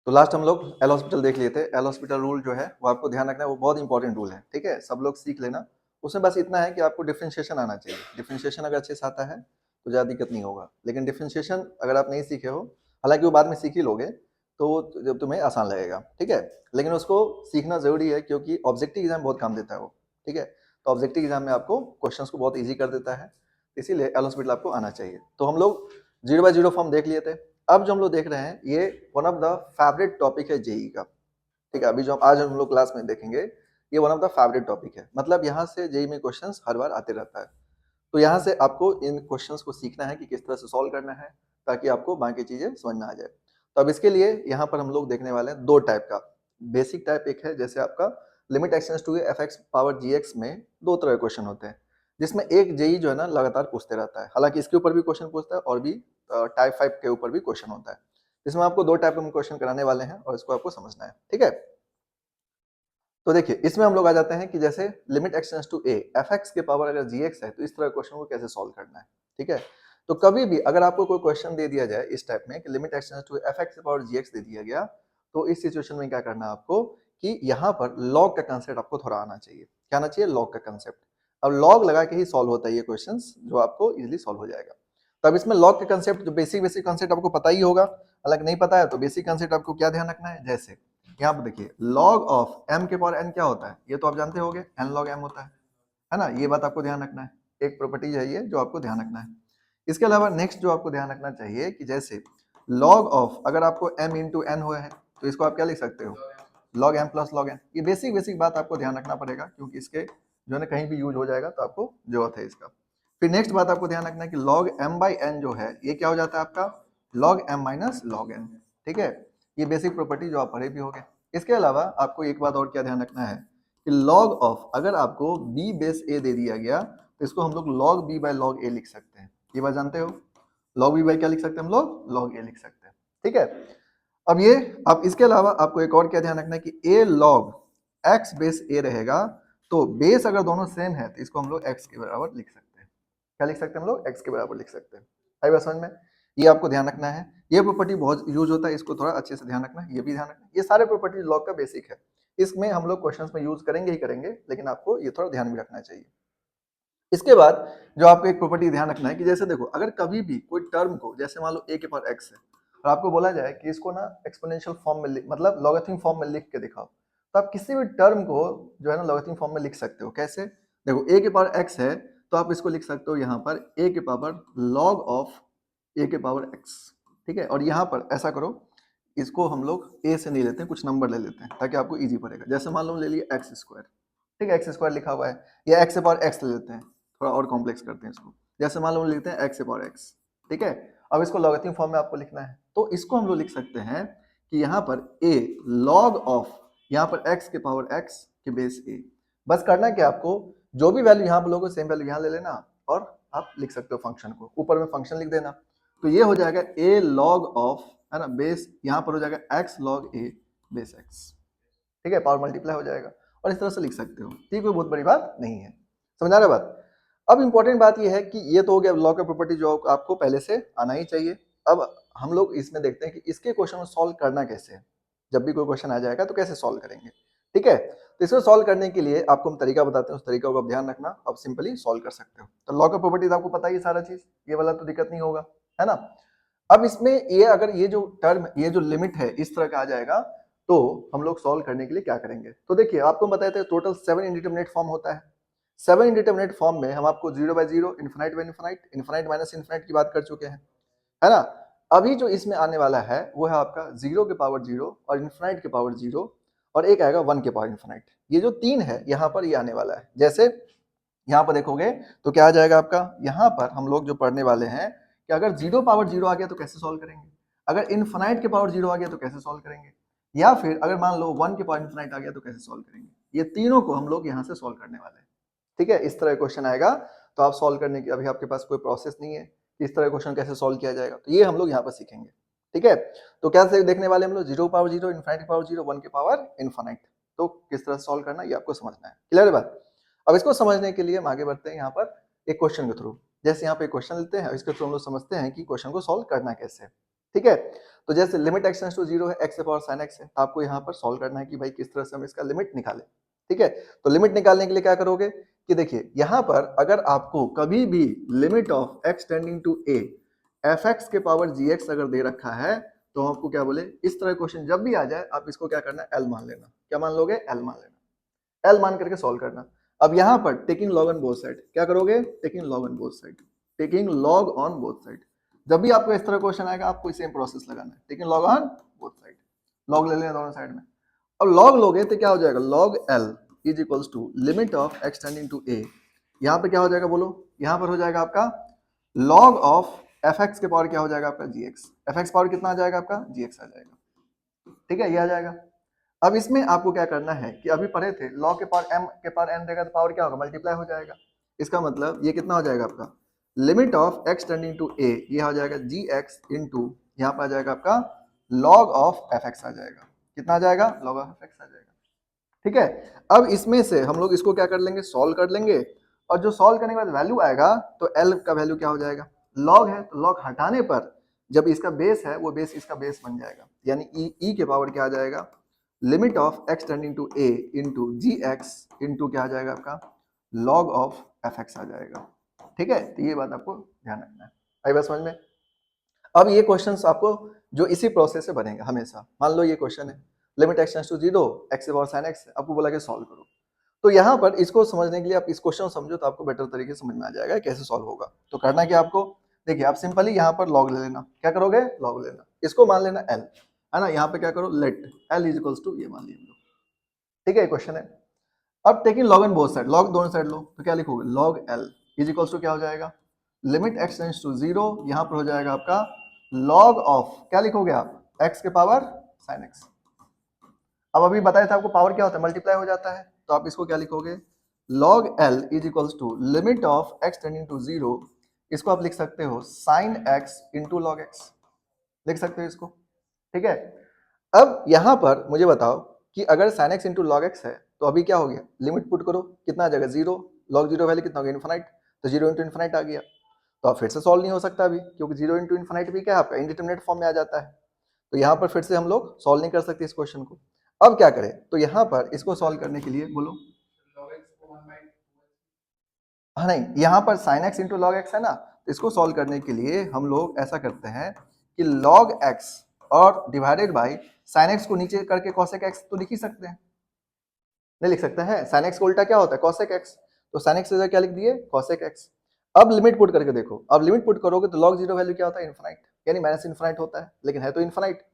तो लास्ट हम लोग एल हॉस्पिटल देख लिए थे। एल हॉस्पिटल रूल जो है वो आपको ध्यान रखना है, वो बहुत इंपॉर्टेंट रूल है, ठीक है, सब लोग सीख लेना। उसमें बस इतना है कि आपको डिफरेंशिएशन आना चाहिए। डिफरेंशिएशन अगर अच्छे से आता है तो ज़्यादा दिक्कत नहीं होगा, लेकिन डिफरेंशिएशन अगर आप नहीं सीखे हो, हालांकि वो बाद में सीख ही लोगे, तो जब तुम्हें आसान लगेगा, ठीक है, लेकिन उसको सीखना जरूरी है क्योंकि ऑब्जेक्टिव एग्जाम बहुत काम देता है वो, ठीक है। तो ऑब्जेक्टिव एग्जाम में आपको क्वेश्चन को बहुत ईजी कर देता है, इसीलिए एल हॉस्पिटल आपको आना चाहिए। तो हम लोग 0/0 फॉर्म देख लिए थे। अब जो हम लोग देख रहे हैं ये one of the favourite topic है जेई का, ठीक है। अभी जो आज हम लोग क्लास में देखेंगे ये one of the favourite topic है, मतलब यहाँ से जेई में क्वेश्चंस हर बार आते रहता है। तो यहाँ से आपको इन क्वेश्चंस को सीखना है कि किस तरह से सॉल्व करना है, ताकि आपको बाकी चीजें समझ में आ जाए। तो अब इसके लिए यहाँ पर हम लोग देखने वाले हैं दो टाइप का। बेसिक टाइप एक है, जैसे आपका limit x tends to f x power g x में दो तरह के क्वेश्चन होते हैं, जिसमें एक जेई जो है ना लगातार पूछते रहता है, हालांकि इसके ऊपर भी क्वेश्चन पूछता है और भी टाइप 5 के ऊपर भी क्वेश्चन होता है। इसमें आपको दो टाइप के क्वेश्चन कराने वाले हैं और इसको आपको समझना है, ठीक है। तो देखिए इसमें हम लोग आ जाते हैं कि जैसे limit x tends to a f x के पावर अगर जी एक्स है तो इस तरह क्वेश्चन को कैसे सॉल्व करना है, ठीक है। तो कभी भी अगर आपको कोई क्वेश्चन दे दिया जाए इस टाइप में कि limit x tends to f x के पावर जी एक्स दे दिया गया, तो इस सिचुएशन में क्या करना है आपको कि यहाँ पर लॉग का कंसेप्ट आपको थोड़ा आना चाहिए। क्या आना चाहिए? लॉग का कंसेप्ट। अब लॉग लगा के ही सॉल्व होता है ये क्वेश्चन, जो आपको इजिली सॉल्व हो जाएगा। तब इसमें लॉग का कंसेप्ट जो बेसिक बेसिक कंसेप्ट आपको पता ही होगा, अलग नहीं पता है तो बेसिक कंसेप्ट आपको क्या ध्यान रखना है। जैसे यहाँ पर देखिए log ऑफ m के पावर n क्या होता है, ये तो आप जानते होंगे n log m होता है ना। ये बात आपको ध्यान रखना है, एक प्रॉपर्टी है ये जो आपको ध्यान रखना है। इसके अलावा नेक्स्ट जो आपको ध्यान रखना चाहिए कि जैसे log ऑफ अगर आपको m इंटू n हुआ है तो इसको आप क्या लिख सकते हो, log m plus log n। ये बेसिक बेसिक बात आपको ध्यान रखना पड़ेगा क्योंकि इसके जो है ना कहीं भी यूज हो जाएगा तो आपको जरूरत है इसका। फिर नेक्स्ट बात आपको ध्यान रखना है कि log m बाई n जो है ये क्या हो जाता है आपका log m minus log n, ठीक है। ये बेसिक प्रॉपर्टी जो आप पढ़े भी होंगे। इसके अलावा आपको एक बात और क्या ध्यान रखना है कि log ऑफ अगर आपको b बेस a दे दिया गया तो इसको हम लोग log b by log a लिख सकते हैं। ये बात जानते हो, log b बाय क्या लिख सकते हैं हम लोग, log a लिख सकते हैं, ठीक है। अब ये अब इसके अलावा आपको एक और क्या ध्यान रखना है कि a log x base a रहेगा, तो बेस अगर दोनों सेम है तो इसको हम लोग x के बराबर लिख सकते हैं। क्या लिख सकते हैं हम लोग, x के बराबर लिख सकते हैं। आई बात समझ में? ये आपको ध्यान रखना है। ये प्रॉपर्टी बहुत यूज होता है, इसको थोड़ा अच्छे से ध्यान रखना है, ये भी ध्यान रखना है। ये सारे प्रॉपर्टी लॉग का बेसिक है, इसमें हम लोग क्वेश्चंस में यूज करेंगे ही करेंगे, लेकिन आपको ये थोड़ा ध्यान भी रखना चाहिए। इसके बाद जो आपको एक प्रॉपर्टी ध्यान रखना है कि जैसे देखो अगर कभी भी कोई टर्म को, जैसे मान लो a के पावर x है और आपको बोला जाए कि इसको ना एक्सपोनेंशियल फॉर्म में मतलब लॉगरिथमिक फॉर्म में लिख के दिखाओ, तो आप किसी भी टर्म को जो है ना लॉगरिथमिक फॉर्म में लिख सकते हो। कैसे? देखो a के पावर x है तो आप इसको लिख सकते हो यहाँ पर a के पावर log ऑफ a के पावर x, ठीक है। और यहाँ पर ऐसा करो, इसको हम लोग a से नहीं लेते हैं, कुछ नंबर ले लेते हैं ताकि आपको इजी पड़ेगा। जैसे मान लो ले लिए एक्स स्क्वायर, ठीक है, एक्स स्क्वायर लिखा हुआ है, या एक्स से पावर एक्स ले लेते हैं, थोड़ा और कॉम्प्लेक्स करते हैं इसको। जैसे मान लो लिखते हैं एक्स से पावर एक्स, ठीक है। अब इसको लॉगरिथमिक फॉर्म में आपको लिखना है, तो इसको हम लोग लिख सकते हैं कि यहाँ पर a log ऑफ यहाँ पर x के पावर x के बेस a। बस करना क्या आपको, जो भी वैल्यू यहाँ पर लोगों सेम वैल्यू यहाँ ले लेना और आप लिख सकते हो फंक्शन को, ऊपर में फंक्शन लिख देना। तो ये हो जाएगा a log ऑफ, है ना, बेस यहाँ पर हो जाएगा x log a base x, ठीक है, पावर मल्टीप्लाई हो जाएगा और इस तरह से लिख सकते हो। ठीक, कोई बहुत बड़ी बात नहीं है, समझ आ रहा है बात। अब इंपॉर्टेंट बात ये है कि ये तो हो गया लॉ का प्रॉपर्टी जो आपको पहले से आना ही चाहिए। अब हम लोग इसमें देखते हैं कि इसके क्वेश्चन को सॉल्व करना कैसे है। जब भी कोई क्वेश्चन आ जाएगा तो कैसे सॉल्व करेंगे, ठीक है। तो इसको सॉल्व करने के लिए आपको हम तरीका बताते हैं, उस तरीका को आप ध्यान रखना, आप सिंपली सॉल्व कर सकते हो। तो लॉ का प्रॉपर्टीज आपको पता ही सारा चीज, ये वाला तो दिक्कत नहीं होगा, है ना। अब इसमें ये अगर ये जो टर्म, ये जो लिमिट है इस तरह का आ जाएगा, तो हम लोग सॉल्व करने के लिए क्या करेंगे। तो देखिए आपको बताए थे टोटल 7 इंडिटरमिनेट फॉर्म होता है। 7 इंडिटरमिनेट फॉर्म में हम आपको 0/0, infinite by infinite, infinite minus infinite की बात कर चुके हैं, है ना। अभी जो इसमें आने वाला है वो है आपका 0 के पावर 0 और इनफिनाइट के पावर 0 और एक आएगा 1 के पावर इनफिनाइट। ये जो तीन है यहाँ पर ये आने वाला है। जैसे यहाँ पर देखोगे तो क्या आ जाएगा आपका, यहाँ पर हम लोग जो पढ़ने वाले हैं कि अगर 0 पावर 0 आ गया तो कैसे सॉल्व करेंगे, अगर इनफिनाइट के पावर 0 आ गया तो कैसे सॉल्व करेंगे, या फिर अगर मान लो 1 के पावर इनफिनाइट आ गया तो कैसे सॉल्व करेंगे। ये तीनों को हम लोग यहाँ से सॉल्व करने वाले हैं, ठीक है। इस तरह क्वेश्चन आएगा तो आप सॉल्व करने की अभी आपके पास कोई प्रोसेस नहीं है कि इस तरह क्वेश्चन कैसे सॉल्व किया जाएगा, तो ये हम लोग यहाँ पर सीखेंगे, ठीक है। तो क्या से देखने वाले हम लोग 0 पावर 0, इनफिनाइट पावर 0, 1 के पावर इनफिनाइट, तो किस तरह सॉल्व करना ये आपको समझना है। क्लियर है बात? अब इसको समझने के लिए हम आगे बढ़ते हैं यहाँ पर एक क्वेश्चन के थ्रू। जैसे यहाँ पे क्वेश्चन लेते हैं, इसके थ्रू हम लोग समझते हैं कि क्वेश्चन को सॉल्व करना कैसे है, ठीक है। तो जैसे लिमिट x टेंड्स टू 0 है, x से पावर sin x है, आपको यहाँ पर सॉल्व करना है कि भाई किस तरह से हम इसका लिमिट निकालें। ठीक है, तो लिमिट निकालने के लिए क्या करोगे कि देखिए यहाँ पर अगर आपको कभी भी limit of x tending to a fx के पावर gx अगर दे रखा है तो आपको क्या बोले, इस तरह क्वेश्चन जब भी आ जाए आप इसको क्या करना है, l मान लेना। क्या मान लोगे, l मान लेना, l मान करके सॉल्व करना। अब यहाँ पर taking log on both side, क्या करोगे, taking log on both side, taking log on both side. जब भी आपको इस तरह क्वेश्चन आएगा आपको सेम प्रोसेस लगाना है, taking log on both side, log ले लेना दोनों साइड में। अब लॉग लोगे तो क्या हो जाएगा, log l is equals to limit of x tending to a, यहाँ पे क्या हो जाएगा बोलो, यहाँ पर हो जाएगा आपका log ऑफ fx के पावर क्या हो जाएगा आपका gx, fx पावर कितना आ जाएगा आपका gx आ जाएगा। ठीक है, ये आ जाएगा। अब इसमें आपको क्या करना है कि अभी पढ़े थे log के पावर m के पावर n देगा तो पावर क्या होगा, मल्टीप्लाई हो जाएगा। इसका मतलब ये कितना हो जाएगा आपका limit of x tending to a, ये हो जाएगा gx इंटू यहाँ पर आ जाएगा आपका log ऑफ fx आ जाएगा। कितना आ जाएगा, log ऑफ fx आ जाएगा। ठीक है, अब इसमें से हम लोग इसको क्या कर लेंगे, सॉल्व कर लेंगे, और जो सॉल्व करने के बाद वैल्यू आएगा तो l का वैल्यू क्या हो जाएगा, log है तो log हटाने पर जब इसका बेस है वो बेस इसका बेस बन जाएगा, यानी e के पावर क्या आ जाएगा, limit of x tending to a into g x into क्या आ जाएगा आपका log ऑफ fx आ जाएगा। ठीक है, तो ये बात आपको ध्यान रखना है। आई बात समझ में। अब ये क्वेश्चंस आपको जो इसी प्रोसेस से बनेगा हमेशा, मान लो ये क्वेश्चन है limit x tends to 0 x से पावर sin x, आपको बोला कि सॉल्व करो, तो यहाँ पर इसको समझने के लिए आप इस क्वेश्चन समझो तो आपको बेटर तरीके से समझ में आ जाएगा कैसे सॉल्व होगा। तो करना क्या आपको, देखिए आप सिंपली यहाँ पर लॉग ले लेना, क्या करोगे, लॉग लेना, इसको मान लेना l है ना, यहाँ पे क्या करो let l is equals to ये मान लिया। ठीक है, क्वेश्चन है। अब taking log in both side, log दोनों साइड लो तो क्या लिखोगे, log l is equals to क्या हो जाएगा, लिमिट x टेंड्स टू 0, यहाँ पर हो जाएगा आपका log ऑफ क्या लिखोगे आप, x के पावर sin x। अब अभी बताया था आपको पावर क्या होता है, मल्टीप्लाई हो जाता है, तो आप इसको क्या लिखोगे, log l is equals to limit of x tending to 0, इसको आप लिख सकते हो sin x into log x, लिख सकते हो इसको। ठीक है, अब यहां पर मुझे बताओ कि अगर sin x into log x है तो अभी क्या हो गया, लिमिट पुट करो, कितना आ जाएगा 0, log 0 वैल्यू कितना हो गया, इनफाइनाइट, तो 0 इंटू इनफाइनाइट आ गया। तो आप फिर से सॉल्व नहीं हो सकता अभी, क्योंकि 0 इंटू इनफाइनाइट भी क्या है आपका इंडिटरमिनेट फॉर्म में आ जाता है, तो यहाँ पर फिर से हम लोग सॉल्व नहीं कर सकते इस क्वेश्चन को। अब क्या करें, तो यहाँ पर इसको सॉल्व करने के लिए बोलो, हाँ नहीं, यहाँ पर sin x into log x है ना, तो इसको सॉल्व करने के लिए हम लोग ऐसा करते हैं कि log x और डिवाइडेड बाय sin x को नीचे करके cosec x तो लिख ही सकते हैं, नहीं लिख सकते हैं, sin x को उल्टा क्या होता है cosec x, तो sin x से क्या लिख दिए cosec x। अब लिमिट पुट करके देखो, अब लिमिट पुट करोगे तो log 0 वैल्यू क्या होता है, इनफाइनाइट, यानी माइनस इनफाइनाइट होता है, लेकिन है तो इनफाइनाइट।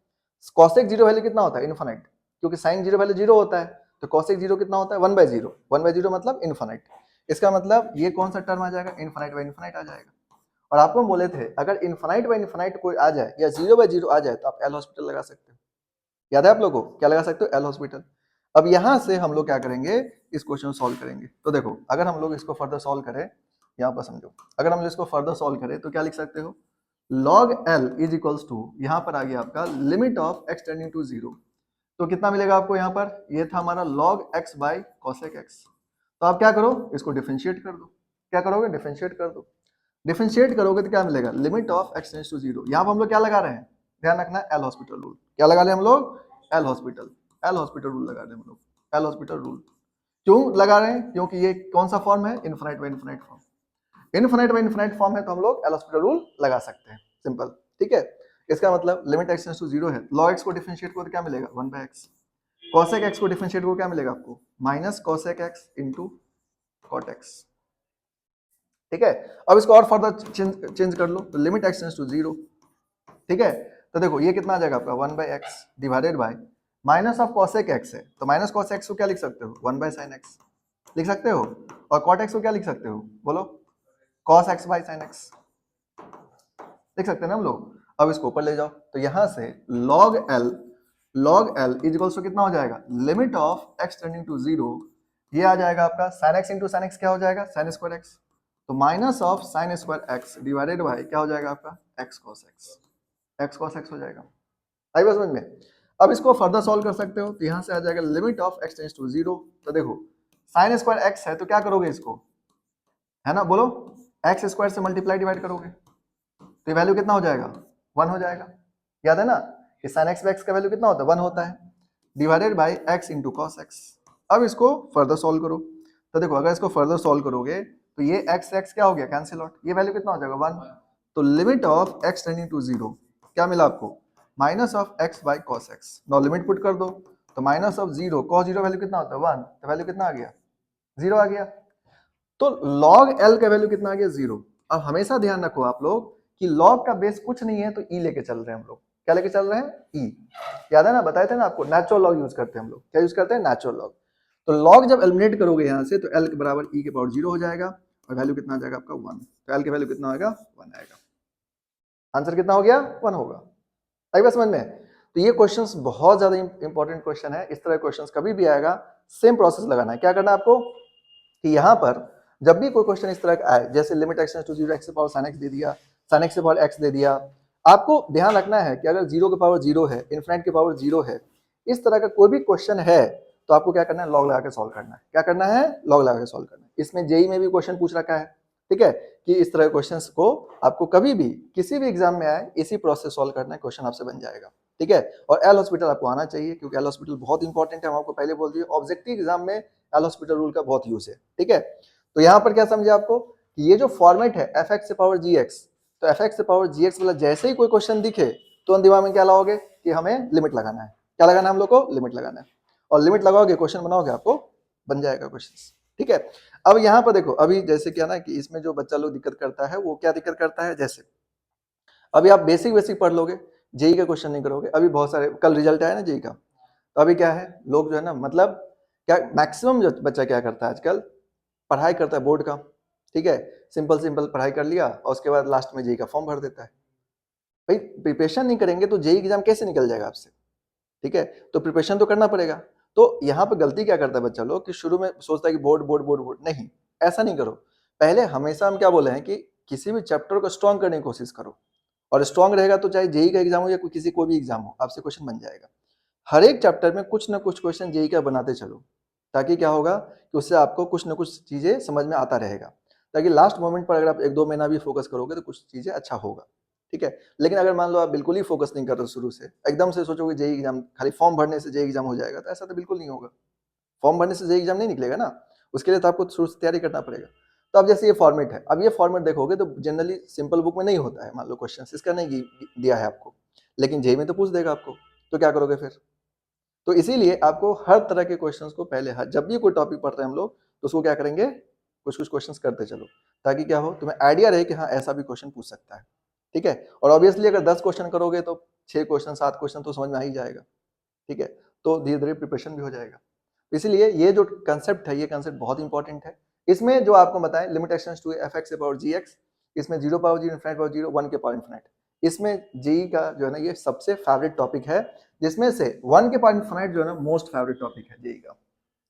cosec 0 वैल्यू कितना होता है, इनफाइनाइट, क्योंकि sin 0 वैल्यू 0 होता है, तो cosec 0 कितना होता है 1/0, 1/0 मतलब इनफाइनाइट। इसका मतलब ये कौन सा टर्म आ जाएगा, इनफाइनाइट बाय इनफाइनाइट आ जाएगा। और आपको हम बोले थे अगर इनफाइनाइट बाय इनफाइनाइट कोई आ जाए या 0/0 आ जाए तो आप एल हॉस्पिटल लगा सकते हो, याद है आप लोगों को, क्या लगा सकते हो, एल हॉस्पिटल। अब यहां से हम लोग क्या करेंगे, इस क्वेश्चन को सॉल्व करेंगे। तो देखो अगर हम लोग इसको फर्दर सॉल्व करें, यहाँ पर समझो, अगर हम लोग इसको फर्दर सॉल्व करें तो क्या लिख सकते हो, log l is equals to, यहाँ पर आ गया आपका limit of x tending to 0, तो कितना मिलेगा आपको, यहाँ पर ये था हमारा log x by cosec x। तो आप क्या करो, इसको डिफरेंशिएट कर दो, क्या करोगे, डिफरेंशिएट कर दो, डिफरेंशिएट करोगे तो क्या मिलेगा, limit of x tends to 0, यहाँ पर हम लोग क्या लगा रहे हैं, ध्यान रखना, एल हॉस्पिटल रूल, क्या लगा रहे हैं हम लोग, L hospital, L hospital rule लगा रहे हैं हम लोग, एल हॉस्पिटल रूल। क्यों लगा रहे हैं, क्योंकि ये कौन सा फॉर्म है, infinite by infinite form, infinite by infinite form है तो हम लोग एल हॉस्पिटल रूल लगा सकते हैं, सिंपल। ठीक है, इसका मतलब लिमिट x टेंड्स टू 0 है, log x को डिफरेंशिएट करो तो क्या मिलेगा 1/x, cosec x को डिफरेंशिएट करो क्या मिलेगा आपको, minus cosec x into cot x। ठीक है, अब इसको और फर्दर चेंज कर लो, तो लिमिट x टेंड्स टू 0। ठीक है, तो देखो ये कितना आ जाएगा आपका 1/x divided by minus of cosec x है, तो माइनस cos x को क्या लिख सकते हो, 1/sin x लिख सकते हो, और cot x को क्या लिख सकते हो, बोलो cos x by sin x लिख सकते हैं ना हम लोग। अब इसको ऊपर ले जाओ, तो यहां से log l is equals to कितना हो जाएगा, limit of x tending to 0, ये आ जाएगा आपका sin x into sin x क्या हो जाएगा, sin स्क्वायर x, तो minus of sin square x divided by क्या हो जाएगा आपका x cos x हो जाएगा। आई बात समझ में। अब इसको फर्दर सॉल्व कर सकते हो, तो यहाँ से आ जाएगा limit of x tends to 0, तो देखो sin स्क्वायर x है तो क्या करोगे इसको, है ना, बोलो x स्क्वायर से मल्टीप्लाई डिवाइड करोगे तो ये वैल्यू कितना हो जाएगा 1 हो जाएगा, याद है ना, कि साइन एक्स बाई एक्स का वैल्यू कितना होता है, 1 होता है, divided by x into cos x. अब इसको फर्दर सॉल्व करो, तो देखो अगर इसको फर्दर सॉल्व करोगे तो ये एक्स एक्स क्या हो गया, कैंसिल आउट, ये वैल्यू कितना हो जाएगा 1। तो limit of x tending to 0 क्या मिला आपको, minus of x by cos x. Now limit put कर दो, तो माइनस ऑफ 0 कॉस 0 वैल्यू कितना होता है 1, तो वैल्यू कितना आ गया 0 आ गया। तो log L का वैल्यू कितना आ गया 0। अब हमेशा ध्यान रखो आप लोग कि log का बेस कुछ नहीं है तो e लेके चल रहे हैं हम लोग, क्या लेके चल रहे हैं, e। याद है ना, बताए थे ना आपको, नेचुरल लॉग यूज करते हैं हम लोग, क्या यूज करते हैं, नेचुरल लॉग। तो log जब एलिमिनेट करोगे यहाँ से तो L के बराबर e के पावर 0 हो जाएगा और वैल्यू कितना आ जाएगा आपका 1। तो L की वैल्यू कितना आएगा 1 आएगा, आंसर कितना हो गया 1 होगा। आई बात समझ में। तो ये क्वेश्चंस बहुत ज्यादा इंपॉर्टेंट क्वेश्चन है, इस तरह क्वेश्चंस कभी भी आएगा सेम प्रोसेस लगाना है। क्या करना है आपको कि यहाँ पर जब भी कोई क्वेश्चन इस तरह का आए, जैसे लिमिट एक्स टू 0 एक्स से पावर sin x दे दिया, sin x से पावर x दे दिया, आपको ध्यान रखना है कि अगर 0 के पावर 0 है, इनफिनिट के पावर 0 है, इस तरह का कोई भी क्वेश्चन है तो आपको क्या करना है, लॉग लगा के सॉल्व करना है। क्या करना है, लॉग लगा के सॉल्व करना है। इसमें जेई में भी क्वेश्चन पूछ रखा है, ठीक है, कि इस तरह के क्वेश्चंस को आपको कभी भी किसी भी एग्जाम में आए इसी प्रोसेस सॉल्व करना है, क्वेश्चन आपसे बन जाएगा, ठीक है। और एल हॉस्पिटल आपको आना चाहिए क्योंकि एल हॉस्पिटल बहुत इंपॉर्टेंट है, हम आपको पहले बोल दिए, ऑब्जेक्टिव एग्जाम में एल हॉस्पिटल रूल का बहुत यूज है, ठीक है। तो यहाँ पर क्या समझे आपको कि ये जो फॉर्मेट है एफ एक्स से पावर जी एक्स, तो एफ एक्स से पावर जी एक्स वाला जैसे ही कोई क्वेश्चन दिखे तो दिमाग में क्या लाओगे कि हमें लिमिट लगाना है। क्या लगाना है हम लोग को, लिमिट लगाना है, और लिमिट लगाओगे क्वेश्चन बनाओगे आपको बन जाएगा क्वेश्चन, ठीक है। अब यहाँ पर देखो, अभी जैसे क्या ना कि इसमें जो बच्चा लोग दिक्कत करता है वो क्या दिक्कत करता है, जैसे अभी आप बेसिक बेसिक पढ़ लोगे, जेई का क्वेश्चन नहीं करोगे। अभी बहुत सारे कल रिजल्ट आया ना जेई का, तो अभी क्या है, लोग जो है ना, मतलब क्या मैक्सिमम जो बच्चा क्या करता है आजकल, पढ़ाई करता है बोर्ड का, ठीक है, सिंपल सिंपल पढ़ाई कर लिया और उसके बाद लास्ट में जेई का फॉर्म भर देता है। भाई प्रिपरेशन नहीं करेंगे तो जेई एग्जाम कैसे निकल जाएगा आपसे, ठीक है। तो प्रिपरेशन तो करना पड़ेगा। तो यहाँ पे गलती क्या करता है बच्चा लोग कि शुरू में सोचता है कि बोर्ड बोर्ड बोर्ड बोर्ड, नहीं, ऐसा नहीं करो। पहले हमेशा हम क्या बोले हैं कि किसी भी चैप्टर को स्ट्रॉन्ग करने की कोशिश करो, और स्ट्रॉन्ग रहेगा तो चाहे जेई का एग्जाम हो या किसी कोई भी एग्जाम हो, आपसे क्वेश्चन बन जाएगा। हर एक चैप्टर में कुछ ना कुछ क्वेश्चन जेई का बनाते चलो, ताकि क्या होगा कि उससे आपको कुछ ना कुछ चीजें समझ में आता रहेगा, ताकि लास्ट मोमेंट पर अगर आप 1-2 महीना भी फोकस करोगे तो कुछ चीजें अच्छा होगा, ठीक है। लेकिन अगर मान लो आप बिल्कुल ही फोकस नहीं कर रहे शुरू से, एकदम से सोचोगे जेई एग्जाम, खाली फॉर्म भरने से जेई एग्जाम हो जाएगा, तो ऐसा तो बिल्कुल नहीं होगा। फॉर्म भरने से जेई एग्जाम नहीं निकलेगा ना, उसके लिए तो आपको शुरू से तैयारी करना पड़ेगा। तो अब जैसे ये फॉर्मेट है, अब ये फॉर्मेट देखोगे तो जनरली सिंपल बुक में नहीं होता है, मान लो क्वेश्चन इसका नहीं दिया है आपको, लेकिन जेई में तो पूछ देगा आपको, तो क्या करोगे फिर। तो इसीलिए आपको हर तरह के क्वेश्चंस को पहले, जब भी कोई टॉपिक पढ़ रहे हैं हम लोग, तो उसको क्या करेंगे, कुछ कुछ क्वेश्चंस करते चलो, ताकि क्या हो, तुम्हें आइडिया रहे कि हाँ ऐसा भी क्वेश्चन पूछ सकता है, ठीक है। और ऑब्वियसली अगर 10 क्वेश्चन करोगे तो 6 क्वेश्चन 7 क्वेश्चन तो समझ में आ ही जाएगा, ठीक है। तो धीरे धीरे प्रिपरेशन भी हो जाएगा। इसलिए ये जो कंसेप्ट है, ये कंसेप्ट बहुत इंपॉर्टेंट है। इसमें जो आपको बताएं, limit x tends to f x से पावर जी एक्स, इसमें 0 पावर 0 इनफिनिट पावर 0 1 के पावर इनफिनिट, इसमें जेई का जो है ना ये सबसे फेवरेट टॉपिक है, जिसमें से 1 के पावर इनफिनिट जो है ना मोस्ट फेवरेट टॉपिक है जेई का।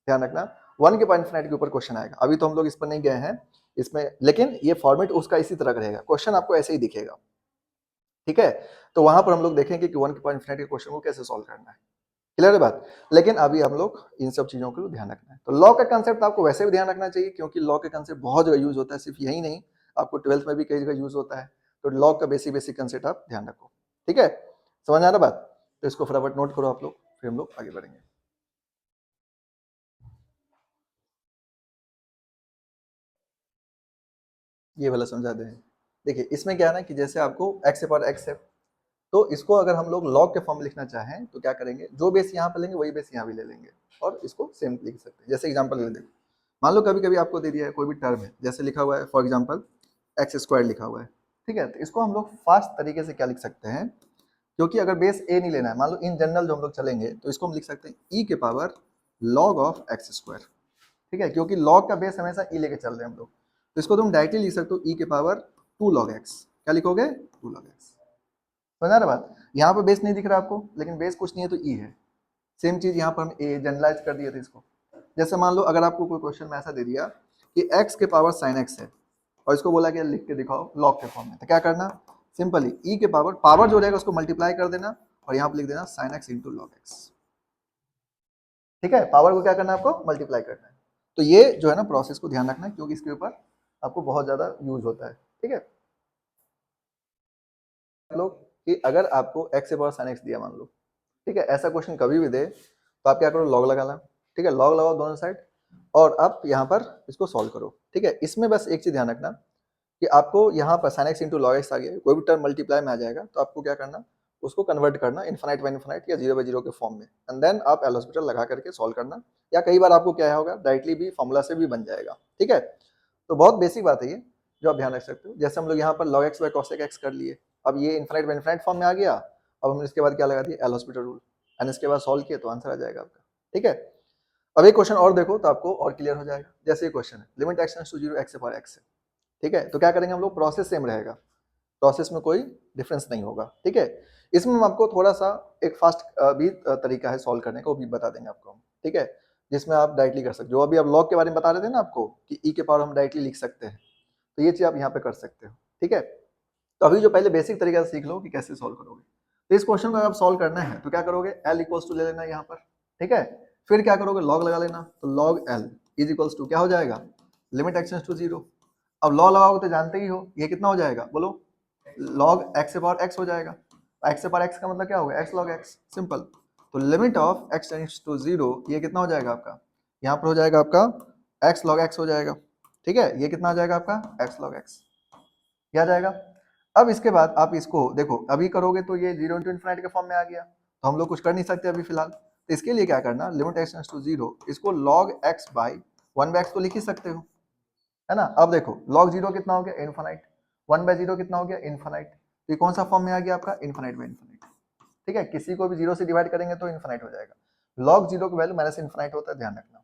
ध्यान रखना 1 के पावर इनफिनिट के ऊपर क्वेश्चन आएगा, अभी तो हम लोग इस पर नहीं गए हैं इसमें, लेकिन ये फॉर्मेट उसका इसी तरह का रहेगा, क्वेश्चन आपको ऐसे ही दिखेगा, ठीक है। तो वहां पर हम लोग देखेंगे कि 1 के पावर इनफिनिट के क्वेश्चन को कैसे सॉल्व करना है, क्लियर है बात। लेकिन अभी हम लोग इन सब चीजों को ध्यान रखना है। तो लॉ का कंसेप्ट आपको वैसे भी ध्यान रखना चाहिए, क्योंकि लॉ के कंसेप्ट बहुत जगह यूज होता है, सिर्फ यही नहीं, आपको 12th में भी कई जगह यूज होता है। तो लॉ का बेसिक बेसिक कंसेप्ट आप ध्यान रखो, ठीक है, समझ आ रहा बात। तो इसको फटाफट नोट करो आप लोग, फिर हम लोग आगे बढ़ेंगे। ये वाला समझा दें। देखिए इसमें क्या है ना कि जैसे आपको एक्स से पावर एक्स है, तो इसको अगर हम लोग लॉग के फॉर्म में लिखना चाहें तो क्या करेंगे, जो बेस यहाँ पर लेंगे वही बेस यहाँ भी ले लेंगे और इसको सेम लिख सकते हैं। जैसे एग्जांपल ले देखो, मान लो कभी कभी आपको दे दिया है कोई भी टर्म है, जैसे लिखा हुआ है फॉर एग्जांपल एक्स स्क्वायर लिखा हुआ है, ठीक है। तो इसको हम लोग फास्ट तरीके से क्या लिख सकते हैं, क्योंकि अगर बेस ए नहीं लेना है, मान लो इन जनरल जो हम लोग चलेंगे, तो इसको हम लिख सकते हैं ई के power log of x square, ठीक है, क्योंकि लॉग का बेस हमेशा ई लेके चल रहे हैं हम लोग। तो इसको तुम डायरेक्टली लिख सकते हो ई के पावर 2 लॉग एक्स, क्या लिखोगे 2 लॉग एक्स। समझा ना बात। यहाँ पे बेस नहीं दिख रहा आपको, लेकिन बेस कुछ नहीं है तो ई है। सेम चीज यहाँ पर हम ए जनरलाइज कर दिए थे इसको। जैसे मान लो अगर आपको कोई क्वेश्चन में ऐसा दे दिया कि x के पावर साइन एक्स है, और इसको बोला कि लिख के दिखाओ लॉग के फॉर्म में, तो क्या करना, सिंपली ई के पावर पावर जो रहेगा उसको मल्टीप्लाई कर देना और यहाँ पे लिख देना sine x into log x, ठीक है। पावर को क्या करना है आपको, मल्टीप्लाई करना है। तो ये जो है ना प्रोसेस को ध्यान रखना है, क्योंकि इसके ऊपर आपको बहुत ज्यादा यूज होता है, ठीक है। लोग कि अगर आपको x से पावर sin x दिया मान लो, ठीक है, ऐसा क्वेश्चन कभी भी दे तो आप क्या करो, लॉग लगा ला, ठीक है, लॉग लगाओ दोनों साइड और आप यहाँ पर इसको सॉल्व करो, ठीक है। इसमें बस एक चीज ध्यान रखना कि आपको यहाँ पर sin x into log x आ गया, कोई भी टर्म मल्टीप्लाई में आ जाएगा तो आपको क्या करना, उसको कन्वर्ट करना इन्फाइनाइट बाय इन्फाइनाइट या 0/0 के फॉर्म में, एंड देन आप एल हॉस्पिटल लगा करके सॉल्व करना, या कई बार आपको क्या होगा डायरेक्टली भी फॉर्मूला से भी बन जाएगा, ठीक है। तो बहुत बेसिक बात है ये जो आप ध्यान रख सकते हो। जैसे हम लोग यहाँ पर log x by cosec x कर लिए, अब ये इन्फाइनाइट बाय इन्फाइनाइट फॉर्म में आ गया, अब हम इसके बाद क्या लगा दिए, एल हॉस्पिटल रूल, एंड इसके बाद सॉल्व किए तो आंसर आ जाएगा आपका, ठीक है। अब एक क्वेश्चन और देखो तो आपको और क्लियर हो जाएगा। जैसे ये क्वेश्चन है limit x tends to 0 x से पावर x है, ठीक है, तो क्या करेंगे हम लोग, प्रोसेस सेम रहेगा, प्रोसेस में कोई डिफरेंस नहीं होगा, ठीक है। इसमें हम आपको थोड़ा सा एक फास्ट भी तरीका है सॉल्व करने का, वो भी बता देंगे आपको हम, ठीक है, जिसमें आप डायरेक्टली कर सकते हो। जो अभी आप लॉग के बारे में बता रहे थे ना आपको कि e के पावर हम डायरेक्टली लिख सकते हैं, तो ये चीज आप यहाँ पे कर सकते हो, ठीक है। तो अभी जो पहले बेसिक तरीका सीख लो कि कैसे सॉल्व करोगे। तो इस क्वेश्चन को अगर आप सॉल्व करना है तो क्या करोगे, l इक्वल्स टू ले लेना यहाँ पर, ठीक है, फिर क्या करोगे, लॉग लगा लेना, तो log l is equals to क्या हो जाएगा, लिमिट x टेंड्स टू 0। अब लॉग लगाओगे तो जानते ही हो ये कितना हो जाएगा, बोलो, log x से पावर x हो जाएगा, x से पावर x का मतलब क्या होगा, x log x, सिंपल। तो limit of x tends to 0 ये कितना हो जाएगा आपका, यहाँ पर हो जाएगा आपका x log x हो जाएगा, ठीक है, ये कितना आ जाएगा आपका x log x, क्या जाएगा। अब इसके बाद आप इसको देखो, अभी करोगे तो ये 0 इंटू इन्फिनिटी के फॉर्म में आ गया, तो हम लोग कुछ कर नहीं सकते अभी फिलहाल, तो इसके लिए क्या करना, लिमिट x टेंड्स टू 0, इसको log x बाई 1/x तो लिख ही सकते हो, है ना। अब देखो log 0 कितना हो गया, इन्फिनिट, 1/0 कितना हो गया, इन्फिनिट, तो ये कौन सा फॉर्म में आ गया आपका, इन्फिनिट बाई इन्फिनिट, ठीक है। किसी को भी 0 से डिवाइड करेंगे तो इन्फिनिट हो जाएगा। log 0 की वैल्यू माइनस इन्फिनिट होता है, ध्यान रखना,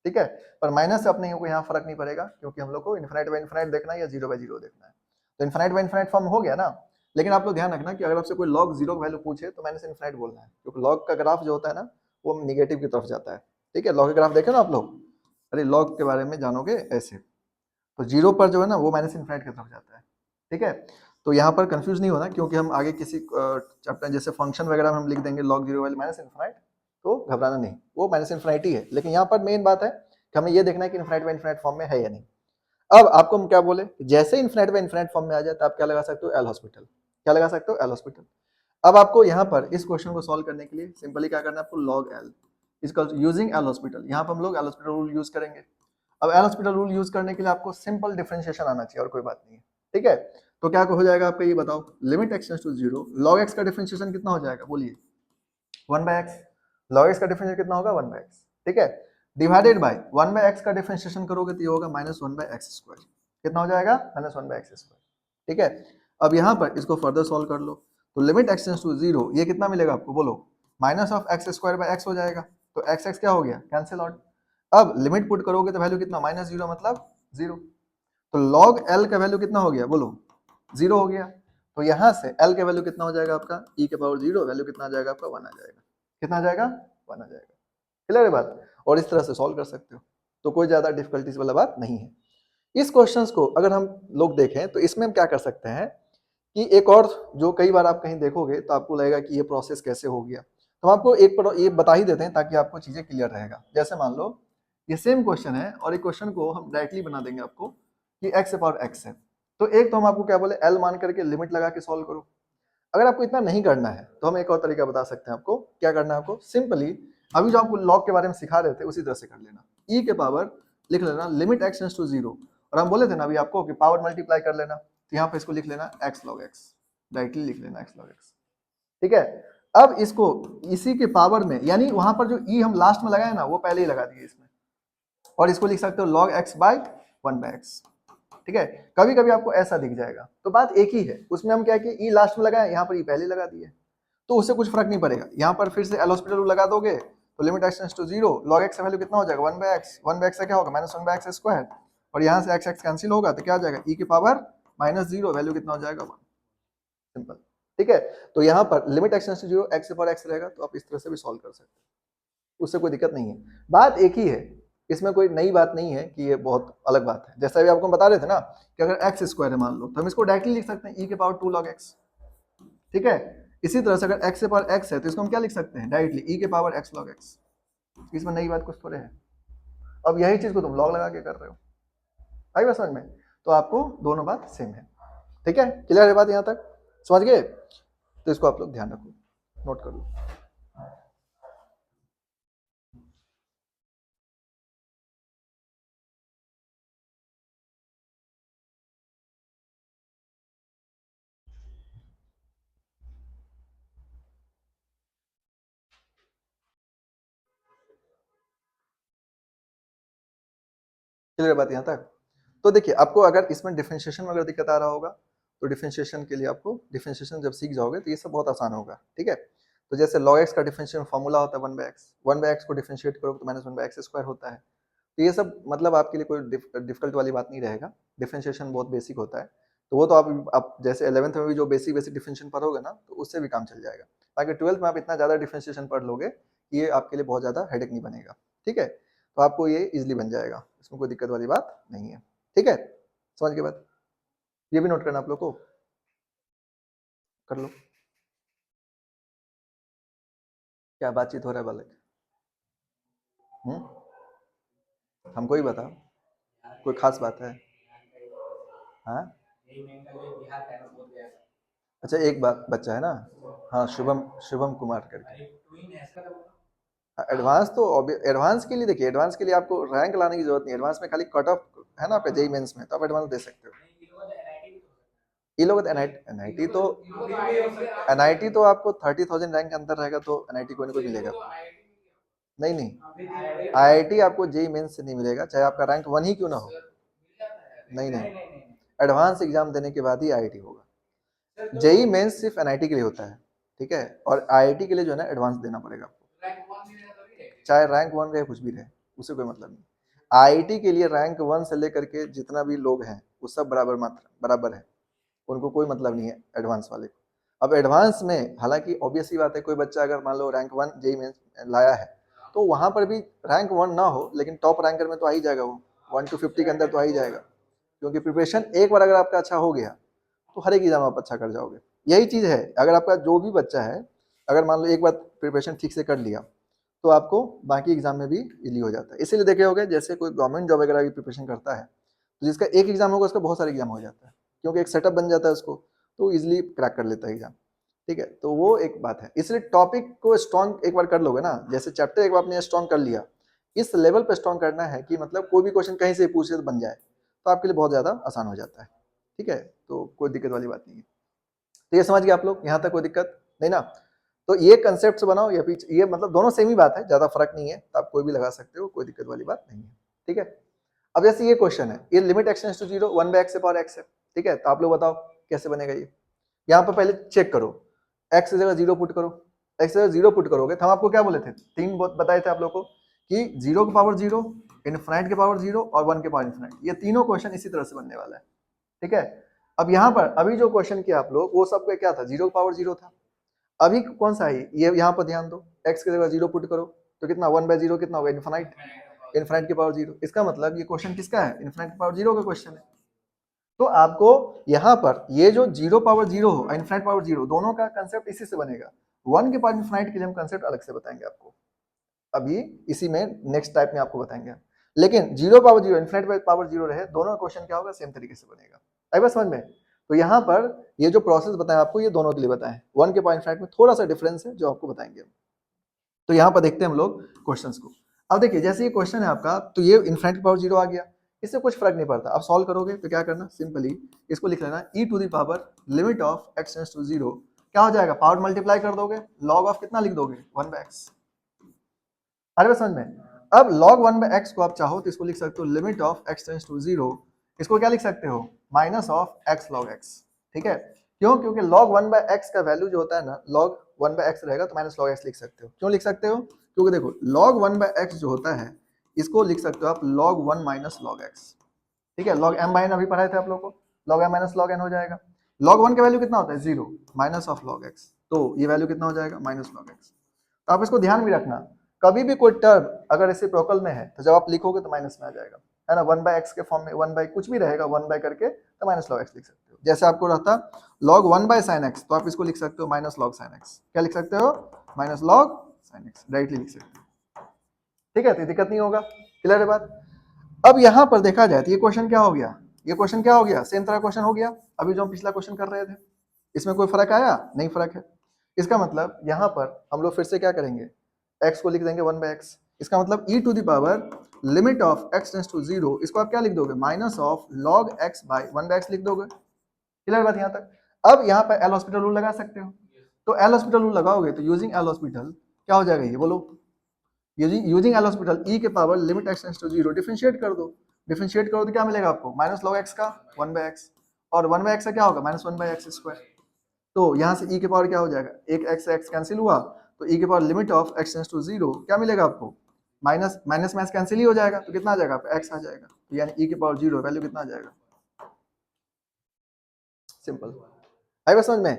ठीक है। पर माइनस से अपने को यहाँ फर्क नहीं पड़ेगा, क्योंकि हम लोग को इन्फिनिट बाई इन्फिनिट देखना है या 0/0 देखना है। तो इन्फिनिट बाई इन्फिनिट फॉर्म हो गया ना, लेकिन आप लोग ध्यान रखना कि अगर आपसे कोई log 0 की वैल्यू पूछे तो माइनस इन्फिनिट बोलना है, क्योंकि log का ग्राफ जो होता है ना वो नेगेटिव की तरफ जाता है, ठीक है। log का ग्राफ देखे ना आप लोग, अरे log के बारे में जानोगे ऐसे, तो 0 पर जो है ना वो माइनस इन्फिनिट की तरफ जाता है, ठीक है। तो यहाँ पर कंफ्यूज नहीं होना, क्योंकि हम आगे किसी चैप्टर जैसे फंक्शन वगैरह में हम लिख देंगे log 0 वैल्यू माइनस इन्फिनिट, तो घबराना नहीं, वो माइनस इन्फिनिट ही है, लेकिन यहाँ पर मेन बात है कि हमें ये देखना है कि इन्फिनिट बाई इन्फिनिट फॉर्म में है या नहीं। अब आपको हम क्या बोले, जैसे इन्फिनिट बाई इन्फिनिट फॉर्म में आ जाए तो आप क्या लगा सकते हो, एल हॉस्पिटल, क्या लगा सकते हो, एल हॉस्पिटल। अब आपको यहाँ पर इस क्वेश्चन को सॉल्व करने के लिए सिंपली क्या करना है, आपको log l इसका यूजिंग एल हॉस्पिटल, यहाँ पर हम लोग एल हॉस्पिटल रूल यूज करेंगे। अब एल हॉस्पिटल रूल यूज करने के लिए आपको सिंपल डिफरेंशिएशन आना चाहिए और कोई बात नहीं है, ठीक है। तो क्या हो जाएगा आपका, ये बताओ, limit x tends to 0, log x का डिफरेंशिएशन कितना हो जाएगा, बोलिए, 1/x, log x का डिफरेंशिएशन कितना होगा, 1/x, ठीक है, डिवाइडेड बाय 1/x का डिफरेंशिएशन करोगे तो ये होगा -1/x², कितना हो जाएगा, -1/x², ठीक है। अब यहाँ पर इसको फर्दर सॉल्व कर लो, तो लिमिट x टेंड्स टू 0 ये कितना मिलेगा आपको, बोलो, -(x²/x) हो जाएगा, तो x क्या हो गया, कैंसिल आउट। अब लिमिट पुट करोगे तो वैल्यू कितना, -0 मतलब 0, तो log l का वैल्यू कितना हो गया, बोलो, 0 हो गया। तो यहाँ से l का वैल्यू कितना हो जाएगा आपका, e के पावर 0 वैल्यू कितना आ जाएगा आपका, 1 आ जाएगा, कितना आ जाएगा, 1 आ जाएगा, क्लियर है बात। और इस तरह से सॉल्व कर सकते हो, तो कोई ज्यादा डिफिकल्टीज वाला बात नहीं है। इस क्वेश्चंस को अगर हम लोग देखें तो इसमें हम क्या कर सकते हैं कि एक और जो कई बार आप कहीं देखोगे तो आपको लगेगा कि ये प्रोसेस कैसे हो गया, तो हम आपको ये बता ही देते हैं ताकि आपको चीजें क्लियर रहेगा। जैसे मान लो ये सेम क्वेश्चन है और एक क्वेश्चन को हम डायरेक्टली बना देंगे आपको कि x से पावर x है, तो एक तो हम आपको क्या बोले, l मान करके लिमिट लगा के सॉल्व करो। अगर आपको इतना नहीं करना है तो हम एक और तरीका बता सकते हैं आपको, क्या करना है आपको, सिंपली अभी जो आपको लॉग के बारे में सिखा रहे थे उसी तरह से कर लेना, e के पावर लिख लेना लिमिट x टेंड्स टू 0, और हम बोले थे ना अभी आपको कि पावर मल्टीप्लाई कर लेना, तो यहाँ पे इसको लिख लेना x log x, डायरेक्टली लिख लेना x log x, ठीक है। अब इसको इसी के पावर में, यानी वहां पर जो e हम लास्ट में लगाए ना वो पहले ही लगा दिए इसमें, और इसको लिख सकते हो log x बाई 1/x, ठीक है। कभी कभी आपको ऐसा दिख जाएगा, तो बात एक ही है, उसमें हम क्या कि ई लास्ट में लगाए, यहाँ पर ई पहले लगा दिए, तो उससे कुछ फर्क नहीं पड़ेगा। यहाँ पर फिर से एल हॉस्पिटल रूल लगा दोगे तो limit x tends to 0, log x का वैल्यू कितना हो जाएगा, 1/x, 1/x से क्या होगा, -1/x², और यहाँ से x कैंसिल होगा तो क्या हो जाएगा, e की पावर -0 वैल्यू कितना हो जाएगा, 1, सिंपल, ठीक है। तो यहाँ पर limit x tends to 0 x से पावर x रहेगा, तो आप इस तरह से भी सॉल्व कर सकते हैं, उससे कोई दिक्कत नहीं है, बात एक ही है, इसमें कोई नई बात नहीं है कि ये बहुत अलग बात है। जैसा भी आपको बता रहे थे ना कि अगर x² है मान लो, तो हम इसको डायरेक्टली लिख सकते हैं e के पावर 2 log x, ठीक है। इसी तरह से अगर x से पावर x है तो इसको हम क्या लिख सकते हैं, डायरेक्टली e के पावर x log x, इसमें नई बात कुछ थोड़े है। अब यही चीज को तुम लॉग लगा के कर रहे हो, आई बात समझ में, तो आपको दोनों बात सेम है, ठीक है, क्लियर है बात यहाँ तक, समझ गए। तो इसको आप लोग ध्यान रखो, नोट कर लो। क्लियर बात यहाँ तक? तो देखिए, आपको अगर इसमें डिफरेंशिएशन में अगर दिक्कत आ रहा होगा, तो डिफरेंशिएशन के लिए आपको डिफरेंशिएशन जब सीख जाओगे तो ये सब बहुत आसान होगा, ठीक है? तो जैसे log x का डिफरेंशिएशन फॉर्मूला होता है 1/x को डिफरेंशिएट करो तो -1/x² होता है। तो ये सब मतलब आपके लिए कोई डिफिकल्ट वाली बात नहीं रहेगा, डिफरेंशिएशन बहुत बेसिक होता है। तो वो तो आप जैसे 11th में भी जो बेसिक बेसिक डिफरेंशिएशन पढ़ोगे ना, तो उससे भी काम चल जाएगा। बाकी 12th में आप इतना ज़्यादा डिफरेंशिएशन पढ़ लोगे, ये आपके लिए बहुत ज़्यादा हेडेक नहीं बनेगा, ठीक है? तो आपको ये ईज़िली बन जाएगा, इसमें कोई दिक्कत वाली बात नहीं है, ठीक है? समझ गए बात? ये भी नोट करना आप लोग को, कर लो। क्या बातचीत हो रहा है बालक? हमको ही बता, कोई खास बात है? हाँ, अच्छा एक बात बच्चा है ना, हाँ शुभम, शुभम कुमार करके। एडवांस तो एडवांस के लिए देखिए, एडवांस के लिए आपको रैंक लाने की जरूरत नहीं है, एडवांस में खाली कट ऑफ है ना आपका जेई मेंस में, तो आप एडवांस दे सकते हो। ये लोग एनआईटी तो एनआईटी तो आपको 30,000 रैंक के अंदर रहेगा तो एनआईटी कोई ना कोई मिलेगा। नहीं नहीं, आईआईटी आपको जेई मेंस से नहीं मिलेगा, चाहे आपका रैंक 1 ही क्यों ना हो। नहीं नहीं, एडवांस एग्जाम देने के बाद ही आईआईटी होगा। जेई मेंस सिर्फ एनआईटी के लिए होता है, ठीक है? और आईआईटी के लिए जो है ना एडवांस देना पड़ेगा आपको, चाहे रैंक 1 रहे कुछ भी रहे, उससे कोई मतलब नहीं। आईआईटी के लिए रैंक 1 से लेकर के जितना भी लोग हैं वो सब बराबर मात्र बराबर है, उनको कोई मतलब नहीं है एडवांस वाले को। अब एडवांस में हालांकि ऑब्वियस सी बात है, कोई बच्चा अगर मान लो रैंक 1 जेई में लाया है तो वहां पर भी रैंक 1 ना हो लेकिन टॉप रैंकर में तो आ ही जाएगा, वो 1 to 50 के अंदर तो आ ही जाएगा, क्योंकि प्रिपरेशन एक बार अगर आपका अच्छा हो गया तो हर एक एग्जाम आप अच्छा कर जाओगे। यही चीज है, अगर आपका जो भी बच्चा है अगर मान लो एक बार प्रिपरेशन ठीक से कर लिया तो आपको बाकी एग्जाम में भी इजी हो जाता है। इसीलिए देखे होगे जैसे कोई गवर्नमेंट जॉब वगैरह की प्रिपरेशन करता है तो जिसका एक एग्जाम होगा उसका बहुत सारे एग्जाम हो जाता है, क्योंकि एक सेटअप बन जाता है उसको, तो इजिली क्रैक कर लेता है एग्जाम, ठीक है? तो वो एक बात है, इसलिए टॉपिक को स्ट्रॉन्ग एक बार कर लोगे ना, जैसे चैप्टर एक बार आपने स्ट्रॉन्ग कर लिया, इस लेवल पे स्ट्रॉन्ग करना है कि मतलब कोई भी क्वेश्चन कहीं से पूछे तो बन जाए, तो आपके लिए बहुत ज्यादा आसान हो जाता है, ठीक है? तो कोई दिक्कत वाली बात नहीं है। तो ये समझ गए आप लोग, यहाँ तक कोई दिक्कत नहीं ना? तो ये कंसेप्ट बनाओ या पीछे, ये मतलब दोनों सेम ही बात है, ज्यादा फर्क नहीं है, तो आप कोई भी लगा सकते हो, कोई दिक्कत वाली बात नहीं है, ठीक है? अब जैसे ये क्वेश्चन है, ये लिमिट एक्सटेंड्स टू 0 1/x से पावर x है, ठीक है? तो आप लोग बताओ कैसे बनेगा ये। यहाँ पर पहले चेक करो, x की जगह 0 पुट करो, x की जगह 0 पुट करोगे तो हम आपको क्या बोले थे, तीन बताए थे आप लोग को कि 0 की पावर 0, इनफाइनाइट के पावर 0 और 1 के पावर इनफाइनाइट, ये तीनों क्वेश्चन इसी तरह से बनने वाला है, ठीक है? अब यहाँ पर अभी जो क्वेश्चन किया आप लोग वो सबका क्या था, 0 की पावर 0 था। अभी कौन सा है ये, यहाँ पर ध्यान दो, x की जगह 0 पुट करो तो कितना 1/0 कितना होगा, इनफाइनाइट, इनफाइनाइट की पावर 0। इसका मतलब ये क्वेश्चन किसका है, इनफाइनाइट की पावर 0 का क्वेश्चन है। तो आपको यहाँ पर ये जो 0 पावर 0 हो, इनफाइनाइट पावर 0, दोनों का कंसेप्ट इसी से बनेगा। 1 के पावर इनफाइनाइट के लिए हम कंसेप्ट अलग से बताएंगे आपको, अभी इसी में नेक्स्ट टाइप में आपको बताएंगे। लेकिन 0 पावर 0 इनफाइनाइट पावर 0 रहे, दोनों क्वेश्चन क्या होगा, सेम तरीके से बनेगा। आई बात समझ में? तो यहाँ पर ये जो प्रोसेस बताया आपको ये दोनों के लिए बताएं, 1 के पावर इनफाइनाइट में थोड़ा सा डिफरेंस है जो आपको बताएंगे। तो यहाँ पर देखते हैं हम लोग क्वेश्चंस को। अब देखिए जैसे ये क्वेश्चन है आपका, तो ये इनफाइनाइट पावर 0 आ गया, इससे कुछ फर्क नहीं पड़ता। अब सॉल्व करोगे तो क्या करना, सिंपली इसको लिख लेना e to the power limit of x tends to 0, क्या हो जाएगा, पावर मल्टीप्लाई कर दोगे, log ऑफ कितना लिख दोगे, 1/x। अरे बस समझ में? अब log 1/x को आप चाहो तो इसको लिख सकते हो limit of x tends to 0, इसको क्या लिख सकते हो, minus of x log x, ठीक है? क्यों, क्योंकि log 1/x का वैल्यू जो होता है ना, log 1/x रहेगा तो माइनस log x लिख सकते हो। क्यों लिख सकते हो, क्योंकि देखो log 1/x जो होता है इसको लिख सकते हो आप log 1 माइनस log x, ठीक है? log m बाइन अभी पढ़ाए थे आप लोगों को, log m minus log n हो जाएगा। log 1 का वैल्यू कितना होता है, 0 माइनस ऑफ log x, तो ये वैल्यू कितना हो जाएगा, माइनस log x। तो आप इसको ध्यान में रखना, कभी भी कोई टर्म अगर रेसिप्रोकल में है तो जब आप लिखोगे तो माइनस में आ जाएगा, है ना? 1/x के फॉर्म में 1 कुछ भी रहेगा 1 करके तो माइनस log x लिख सकते हो। जैसे आपको रहता log 1/sin x, तो आप इसको लिख सकते हो माइनस log sin x। क्या लिख सकते हो, minus log sin x, directly लिख सकते हो, ठीक है? तो दिक्कत नहीं होगा, क्लियर है बात? अब यहाँ पर देखा जाए तो ये क्वेश्चन क्या हो गया, ये क्वेश्चन क्या हो गया, सेम तरह क्वेश्चन हो गया अभी जो हम पिछला क्वेश्चन कर रहे थे। इसमें कोई फर्क आया? नहीं फर्क है। इसका मतलब यहाँ पर हम लोग फिर से क्या करेंगे, x को लिख देंगे 1/x। इसका मतलब e to the power limit of x tends to 0, इसको आप क्या लिख दोगे, minus of log x by 1/x लिख दोगे। क्लियर बात यहाँ तक? अब यहाँ पर एल हॉस्पिटल रूल लगा सकते हो, तो एल हॉस्पिटल रूल लगाओगे तो यूजिंग एल हॉस्पिटल क्या हो जाएगा, ये बोलो, यूजिंग एल हॉस्पिटल e के power limit x tends to 0 differentiate कर दो। डिफरेंशिएट करो तो क्या मिलेगा आपको, माइनस log x का 1/x, और 1/x का क्या होगा, माइनस 1/x स्क्वायर। तो यहाँ से e के पावर क्या हो जाएगा, एक x से x कैंसिल हुआ, तो e के power limit of x tends to 0 क्या मिलेगा आपको, माइनस माइनस माइनस कैंसिल ही हो जाएगा, तो कितना आ जाएगा आपका, x आ जाएगा। तो यानी e के पावर 0 वैल्यू कितना आ जाएगा, सिंपल। आई बात समझ में,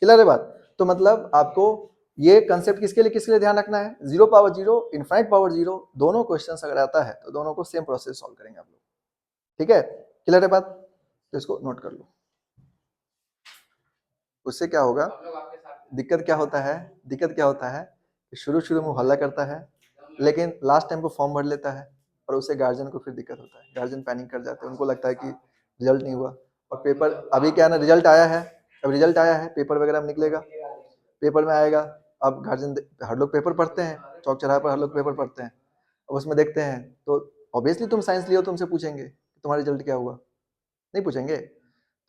क्लियर है बात? तो मतलब आपको ये कंसेप्ट किसके लिए ध्यान रखना है, 0 पावर 0, इनफाइनाइट पावर 0, दोनों क्वेश्चंस अगर आता है तो दोनों को सेम प्रोसेस सॉल्व करेंगे आप लोग, ठीक है? क्लियर है बात? तो इसको नोट कर लो। उससे क्या होगा, दिक्कत क्या होता है, दिक्कत क्या होता है कि शुरू में हल्ला करता है, लेकिन लास्ट टाइम को फॉर्म भर लेता है, और उससे गार्जियन को फिर दिक्कत होता है, गार्जियन पैनिक कर जाते हैं, उनको लगता है कि रिजल्ट नहीं हुआ, और पेपर अभी क्या है ना, रिजल्ट आया है, अब रिजल्ट आया है, पेपर वगैरह में निकलेगा, पेपर में आएगा, अब गार्जियन हर लोग पेपर पढ़ते हैं, चौक चौराहे पर हर लोग पेपर पढ़ते हैं, अब उसमें देखते हैं तो ऑब्वियसली तुम साइंस लियो, तुमसे पूछेंगे कि तुम्हारा रिजल्ट क्या हुआ, नहीं पूछेंगे?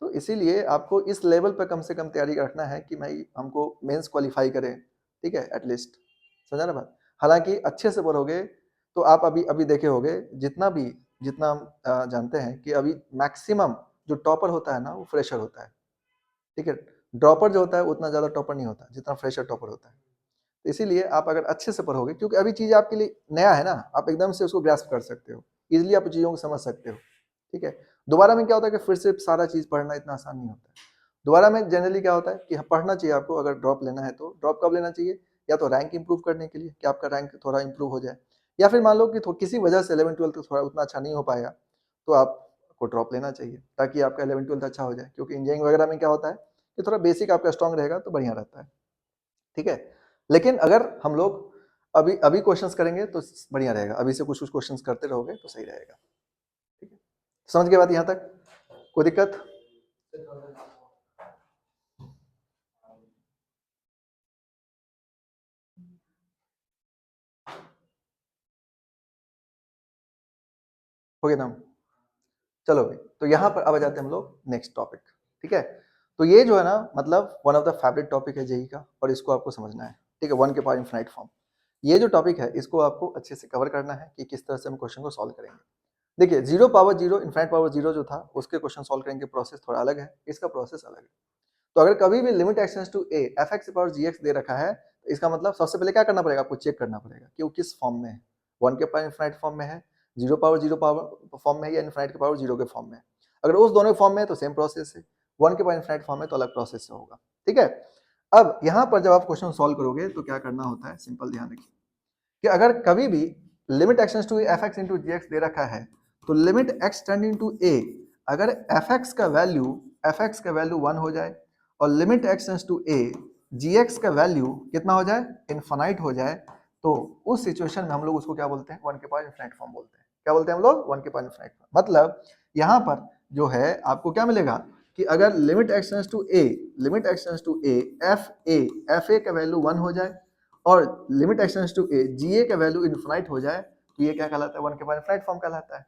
तो इसीलिए आपको इस लेवल पर कम से कम तैयारी रखना है कि भाई हमको मेंस क्वालिफाई करें, ठीक है, एटलीस्ट, समझा ना बात? हालांकि अच्छे से पढ़ोगे तो आप अभी अभी देखे होगे, जितना हम जानते हैं कि अभी मैक्सिमम जो टॉपर होता है ना वो फ्रेशर होता है, ठीक है? ड्रॉपर जो होता है उतना ज़्यादा टॉपर नहीं होता जितना फ्रेशर टॉपर होता है। तो इसीलिए आप अगर अच्छे से पढ़ोगे, क्योंकि अभी चीज़ आपके लिए नया है ना, आप एकदम से उसको ग्रास्प कर सकते हो, इजिली आप चीज़ों को समझ सकते हो, ठीक है? दोबारा में क्या होता है कि फिर से सारा चीज़ पढ़ना इतना आसान नहीं होता है। दोबारा में जनरली क्या होता है कि पढ़ना चाहिए आपको, अगर ड्रॉप लेना है तो ड्रॉप कब लेना चाहिए, या तो रैंक इंप्रूव करने के लिए कि आपका रैंक थोड़ा इंप्रूव हो जाए, या फिर मान लो कि किसी वजह से 11-12 थोड़ा उतना अच्छा नहीं हो पाया, तो आपको ड्रॉप लेना चाहिए ताकि आपका 11-12 अच्छा हो जाए, क्योंकि इंजीनियरिंग वगैरह में क्या होता है कि थोड़ा बेसिक आपका स्ट्रांग रहेगा तो बढ़िया रहता है, ठीक है? लेकिन अगर हम लोग अभी अभी क्वेश्चंस करेंगे तो बढ़िया रहेगा, अभी से कुछ कुछ क्वेश्चंस करते रहोगे तो सही रहेगा, ठीक है? समझ के बात यहाँ तक, कोई दिक्कत? हो गया ना? चलो भाई, तो यहाँ पर अब आ जाते हैं हम लोग नेक्स्ट टॉपिक, ठीक है? तो ये जो है ना, मतलब one of the favourite topic है जेई का, और इसको आपको समझना है, ठीक है? 1 के पावर इनफिनाइट फॉर्म, ये जो टॉपिक है इसको आपको अच्छे से कवर करना है कि किस तरह से हम क्वेश्चन को सॉल्व करेंगे। देखिए 0 पावर 0, इनफिनाइट पावर 0 जो था उसके क्वेश्चन सॉल्व करेंगे प्रोसेस थोड़ा अलग है, इसका प्रोसेस अलग है। तो अगर कभी भी limit x tends to a f x power g x दे रखा है, तो इसका मतलब सबसे पहले क्या करना पड़ेगा, आपको चेक करना पड़ेगा कि वो किस फॉर्म में है, 1 के पावर इनफिनाइट फॉर्म में है, 0 पावर फॉर्म में है, या इनफिनाइट के पावर 0 के फॉर्म में है। अगर उस दोनों फॉर्म में है तो सेम प्रोसेस है, 1 के पावर इनफिनाइट फॉर्म में तो अलग प्रोसेस से होगा, ठीक है? अब यहाँ पर जब आप क्वेश्चन सॉल्व करोगे तो क्या करना होता है, सिंपल ध्यान रखिए कि अगर कभी भी limit x tends to f x into g x दे रखा है, तो limit x tending to a, अगर एफ एक्स का वैल्यू 1 हो जाए, और limit x tends to a g x का वैल्यू कितना हो जाए, इनफाइनाइट हो जाए, तो उस सिचुएशन में हम लोग उसको क्या बोलते हैं, 1 के पावर इनफिनाइट फॉर्म बोलते हैं। क्या बोलते हैं हम लोग, 1 के पावर इनफिनाइट फॉर्म। मतलब यहाँ पर जो है आपको क्या मिलेगा कि अगर limit x tends to a, f a का वैल्यू 1 हो जाए, और limit x tends to a g a का वैल्यू इनफिनाइट हो जाए, तो ये क्या कहलाता है, 1 के पावर इनफिनाइट फॉर्म कहलाता है।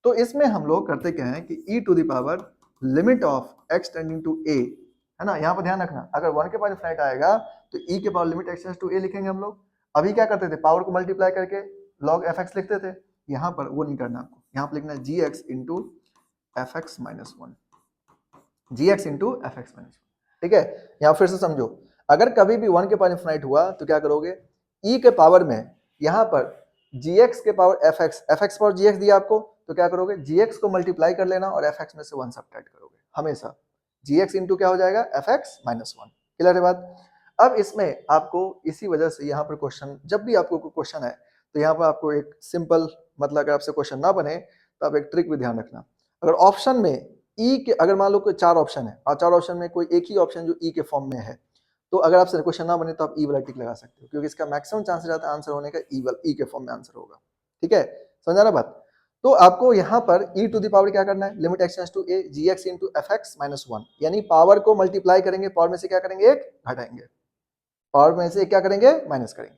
तो इसमें हम लोग करते क्या है कि e to the power limit of x tending to a, है ना, यहाँ पर ध्यान रखना, अगर 1 के पावर इनफिनाइट आएगा तो e के power limit x tends to a लिखेंगे हम लोग। अभी क्या करते थे, पावर को मल्टीप्लाई करके log fx लिखते थे, यहाँ पर वो नहीं करना आपको, यहाँ पर लिखना है gx into F x minus 1, gx into F x minus 1, ठीक है? यहाँ फिर से समझो, अगर कभी भी 1 के पावर इनफिनाइट हुआ तो क्या करोगे, e के पावर में यहाँ पर gx के पावर fx पावर gx दिया आपको, तो क्या करोगे, gx को मल्टीप्लाई कर लेना और fx में से 1 सब्ट्रैक्ट करोगे हमेशा, gx इंटू क्या हो जाएगा, fx माइनस 1। क्लियर है बात? अब इसमें आपको इसी वजह से यहाँ पर क्वेश्चन, जब भी आपको कोई क्वेश्चन है तो यहाँ पर आपको एक सिंपल, मतलब अगर आपसे क्वेश्चन ना बने तो आप एक ट्रिक भी ध्यान रखना, अगर ऑप्शन में ई के, अगर मान लो कोई 4 ऑप्शन है और 4 ऑप्शन में कोई एक ही ऑप्शन जो ई के फॉर्म में है, तो अगर आपसे क्वेश्चन ना बने तो आप ई वाला टिक लगा सकते हो, क्योंकि इसका मैक्सिमम चांसेस रहता है आंसर होने का ई के फॉर्म में आंसर होगा, ठीक है? समझा ना बात? तो आपको यहाँ पर e टू द पावर क्या करना है, limit x tends to a gx into fx minus 1, यानी पावर को मल्टीप्लाई करेंगे, पावर में से क्या करेंगे, एक घटाएंगे, पावर में से एक क्या करेंगे, माइनस करेंगे।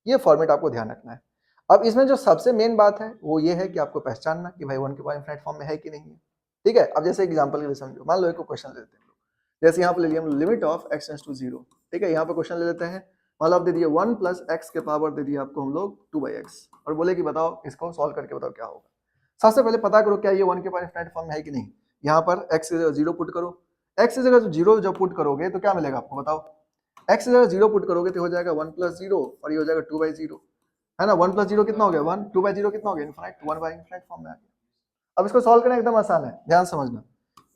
ये फॉर्मेट आपको ध्यान रखना है। अब इसमें जो सबसे मेन बात है वो ये है कि आपको पहचानना कि भाई 1 के पावर इनफिनिट फॉर्म में है कि नहीं है। ठीक है, अब जैसे एग्जांपल के लिए समझो, मान लो एक क्वेश्चन लेते हैं, जैसे यहाँ पर ले लिया हम limit of x tends to 0। ठीक है, यहाँ पर क्वेश्चन ले लेते हैं, मान लो आप दे दिए 1 प्लस एक्स के पावर दे दिया आपको हम लोग 2/x, और बोले कि बताओ इसको सॉल्व करके बताओ क्या होगा। सबसे पहले पता करो क्या ये 1 के पावर इनफिनिट फॉर्म में है कि नहीं। यहाँ पर x की जगह 0 पुट करो, x की जगह 0 जब पुट करोगे तो क्या मिलेगा आपको बताओ, x की जगह 0 पुट करोगे तो हो जाएगा 1 प्लस 0 और ये हो जाएगा 2/0, है ना। 1 प्लस 0 कितना हो गया 1, 2/0 कितना हो गया इनफिनिट, 1/इनफिनिट फॉर्म में आ गया। अब इसको सॉल्व करना एकदम आसान है, ध्यान समझना।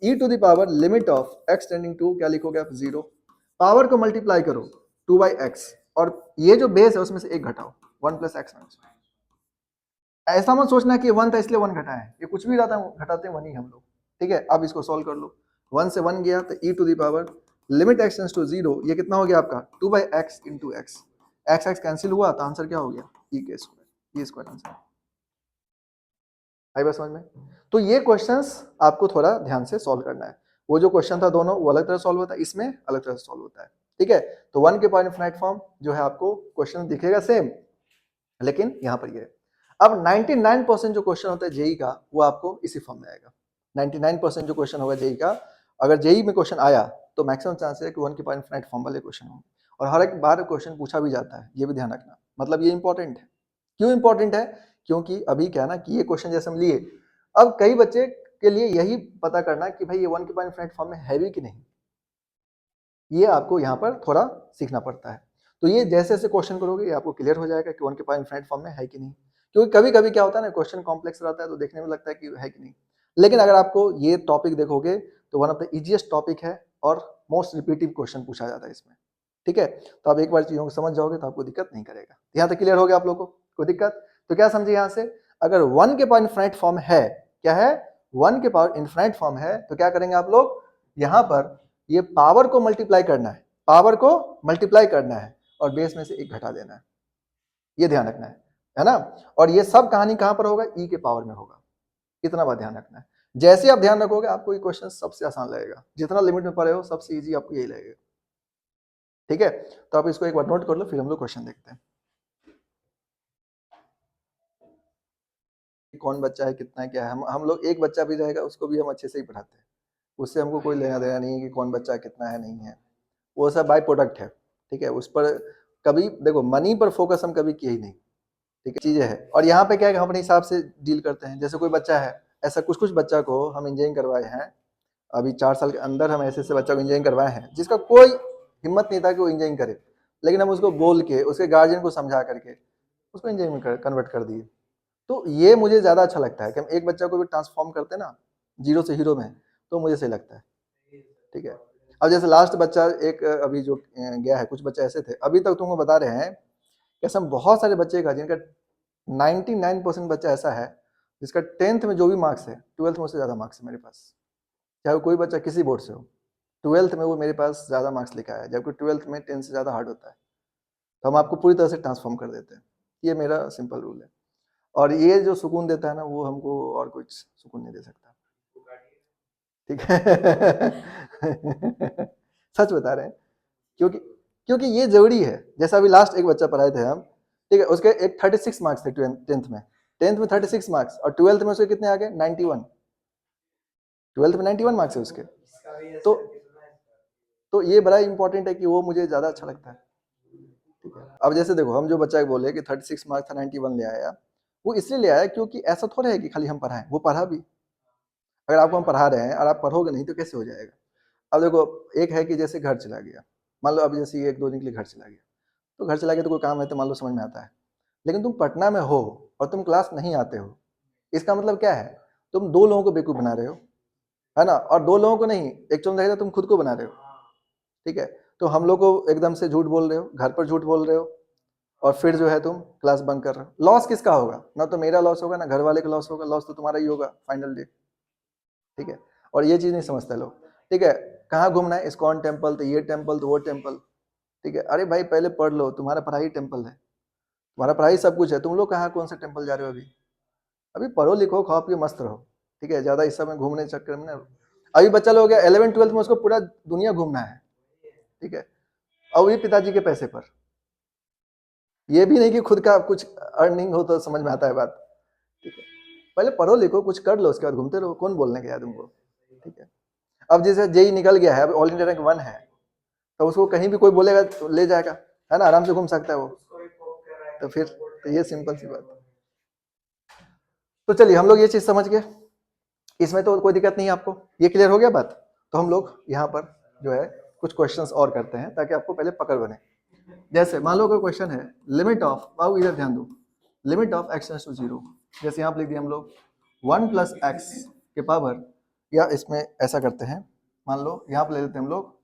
e to the power limit of x tending to क्या लिखोगे आप 0, पावर को मल्टीप्लाई करो 2/x, और ये जो बेस है उसमें से एक घटाओ 1 प्लस एक्स। ऐसा मत सोचना कि 1 था इसलिए 1 घटाए, ये कुछ भी रहता है घटाते हैं 1 ही हम लोग। ठीक है, अब इसको सॉल्व कर लो, 1 से 1 गया तो e to the power limit x tends to 0, ये कितना हो गया आपका 2/x into x, x cancel हुआ तो आंसर क्या हो गया e के स्क्वायर, e स्क्वायर आंसर। आई बात समझ में। तो ये क्वेश्चंस आपको थोड़ा ध्यान से सॉल्व करना है। वो जो क्वेश्चन था दोनों वो अलग तरह सॉल्व होता है, इसमें अलग तरह से सॉल्व होता है। ठीक है, तो 1 के पावर इनफिनिट फॉर्म जो है आपको क्वेश्चन दिखेगा सेम, लेकिन यहाँ पर ये है। अब 99% जो क्वेश्चन होता है जेई का वो आपको इसी फॉर्म में आएगा। 99% जो क्वेश्चन होगा जेई का, अगर जेई में क्वेश्चन आया तो मैक्सिमम चांस है कि 1 के पावर इनफिनिट फॉर्म वाले क्वेश्चन होंगे, और हर एक बार क्वेश्चन पूछा भी जाता है, ये भी ध्यान रखना। मतलब ये इंपॉर्टेंट है। क्यों इंपॉर्टेंट है, क्योंकि अभी क्या है ना कि ये क्वेश्चन जैसे हम लिए, अब कई बच्चे के लिए यही पता करना कि भाई ये 1 के पावर इनफिनिट फॉर्म में है भी कि नहीं, ये आपको यहाँ पर थोड़ा सीखना पड़ता है। तो ये जैसे जैसे क्वेश्चन करोगे ये आपको क्लियर हो जाएगा कि 1 के पावर इनफिनिट फॉर्म में है कि नहीं। क्योंकि कभी कभी क्या होता है ना, क्वेश्चन कॉम्प्लेक्स रहता है तो देखने में लगता है कि है कि नहीं, लेकिन अगर आपको ये टॉपिक देखोगे तो one of the easiest topic है और मोस्ट रिपीटिव क्वेश्चन पूछा जाता है इसमें। ठीक है, तो आप एक बार चीजों को समझ जाओगे तो आपको दिक्कत नहीं करेगा। यहाँ तक क्लियर हो गया आप लोगों को, कोई दिक्कत? तो क्या समझे यहाँ से, अगर 1 के पावर इनफिनिट फॉर्म है, क्या है 1 के पावर इनफिनिट फॉर्म है, तो क्या करेंगे आप लोग, यहाँ पर ये पावर को मल्टीप्लाई करना है, पावर को मल्टीप्लाई करना है और बेस में से एक घटा देना है, ये ध्यान रखना है ना। और ये सब कहानी कहां पर होगा, ई के पावर में होगा, इतना बात ध्यान रखना है। जैसे आप ध्यान रखोगे आपको ये क्वेश्चन सबसे आसान लगेगा, जितना लिमिट में पढ़े हो सबसे इजी आपको यही लगेगा। ठीक है, तो आप इसको एक बार नोट कर लो, फिर हम लोग क्वेश्चन देखते हैं। कौन बच्चा है, कितना है, क्या है, हम लोग एक बच्चा भी रहेगा उसको भी हम अच्छे से ही पढ़ाते हैं, उससे हमको कोई लेना देना नहीं है कि कौन बच्चा कितना है नहीं है, वो सब बाय प्रोडक्ट है। ठीक है, उस पर कभी देखो मनी पर फोकस हम कभी किए ही नहीं। ठीक है, चीजें है। और यहाँ पे क्या है कि हम अपने हिसाब से डील करते हैं। जैसे कोई बच्चा है, ऐसा कुछ कुछ बच्चा को हम इंजीनियरिंग करवाए हैं, अभी 4 साल के अंदर हम ऐसे ऐसे बच्चा को इंजीनियरिंग करवाए हैं जिसका कोई हिम्मत नहीं था कि वो इंजीनियरिंग करे, लेकिन हम उसको बोल के उसके गार्जियन को समझा करके उसको इंजीनियरिंग में कन्वर्ट कर दिए। तो ये मुझे ज्यादा अच्छा लगता है कि हम एक बच्चा को भी ट्रांसफॉर्म करते हैं ना, जीरो से हीरो में, तो मुझे सही लगता है। ठीक है, अब जैसे लास्ट बच्चा एक अभी जो गया है, कुछ बच्चे ऐसे थे अभी तक तुमको बता रहे हैं कि ऐसा बहुत सारे बच्चे का जिनका 99% बच्चा ऐसा है जिसका 10th में जो भी मार्क्स है 12th में उससे ज्यादा मार्क्स है मेरे पास, चाहे वो कोई बच्चा किसी बोर्ड से हो, 12th में वो मेरे पास ज्यादा मार्क्स लेकर आया, जबकि 12th में 10 से ज्यादा हार्ड होता है। तो हम आपको पूरी तरह से ट्रांसफॉर्म कर देते हैं, ये मेरा सिंपल रूल है। और ये जो सुकून देता है ना वो हमको और कुछ सुकून नहीं दे सकता। ठीक है सच बता रहे हैं, क्योंकि क्योंकि ये जरूरी है। जैसा अभी लास्ट एक बच्चा पढ़ाए थे हम, ठीक है, उसके एक 36 मार्क्स थे 10th में, 10th में 36 मार्क्स, और 12th में उसके कितने आ गए 91, 12th में 91 मार्क्स है उसके। तो तो ये बड़ा इंपॉर्टेंट है कि वो मुझे ज्यादा अच्छा लगता है। ठीक है, अब जैसे देखो हम जो बच्चा बोले कि 36 मार्क्स था 91 ले आया, वो इसलिए ले आया क्योंकि ऐसा थोड़ा है कि खाली हम पढ़ाएं, वो पढ़ा भी। अगर आपको हम पढ़ा रहे हैं और आप पढ़ोगे नहीं तो कैसे हो जाएगा। अब देखो एक है कि जैसे घर चला गया, मान लो अब जैसे 1-2 दिन के लिए घर चला गया, तो घर चला गया तो कोई काम है तो मान लो समझ में आता है, लेकिन तुम पटना में हो और तुम क्लास नहीं आते हो, इसका मतलब क्या है, तुम 2 लोगों को बेवकूफ बना रहे हो, है ना। और 2 लोगों को नहीं, एक्चुअली देखा तुम खुद को बना रहे हो। ठीक है, तो हम लोग को एकदम से झूठ बोल रहे हो, घर पर झूठ बोल रहे हो, और फिर जो है तुम क्लास बंक कर रहे हो। लॉस किसका होगा, ना तो मेरा लॉस होगा ना घर वाले का लॉस होगा, लॉस तो तुम्हारा ही होगा फाइनल डे। ठीक है, और ये चीज नहीं समझते लोग। ठीक है, कहाँ घूमना है, इस्कॉन टेम्पल, तो ये टेम्पल तो वो टेम्पल। ठीक है, अरे भाई पहले पढ़ लो, तुम्हारा पढ़ाई टेम्पल है, तुम्हारा पढ़ाई सब कुछ है, तुम लोग कहाँ कौन से टेम्पल जा रहे हो अभी। अभी पढ़ो लिखो खाओ पियो मस्त रहो, ठीक है, ज्यादा इस समय घूमने चक्कर में ना। अभी बच्चा लोग हो गया 11th-12th में, उसको पूरा दुनिया घूमना है, ठीक है, और ये पिताजी के पैसे पर, ये भी नहीं कि खुद का कुछ अर्निंग हो तो समझ में आता है बात, ठीक है। पहले पढ़ो लिखो कुछ कर लो, उसके बाद घूमते रहो, कौन बोलने गया तुमको, ठीक है। अब जैसे जेई निकल गया है, अब ऑल इंडिया रैंक 1 है, तो उसको कहीं भी कोई बोलेगा तो ले जाएगा, है ना, आराम से घूम सकता है वो, तो फिर तो ये सिंपल सी बात। तो चलिए हम लोग ये चीज समझ गए, इसमें तो कोई दिक्कत नहीं है आपको, ये क्लियर हो गया बात। तो हम लोग यहाँ पर जो है कुछ क्वेश्चंस और करते हैं ताकि आपको पहले पकड़ बने। जैसे मान लो कोई क्वेश्चन है लिमिट ऑफ, बाबू इधर ध्यान दो, limit of x tends to 0, जैसे यहाँ पर लिख दिया हम लोग 1 प्लस एक्स के पावर, या इसमें ऐसा करते हैं, मान लो यहाँ पर ले लेते हैं हम लोग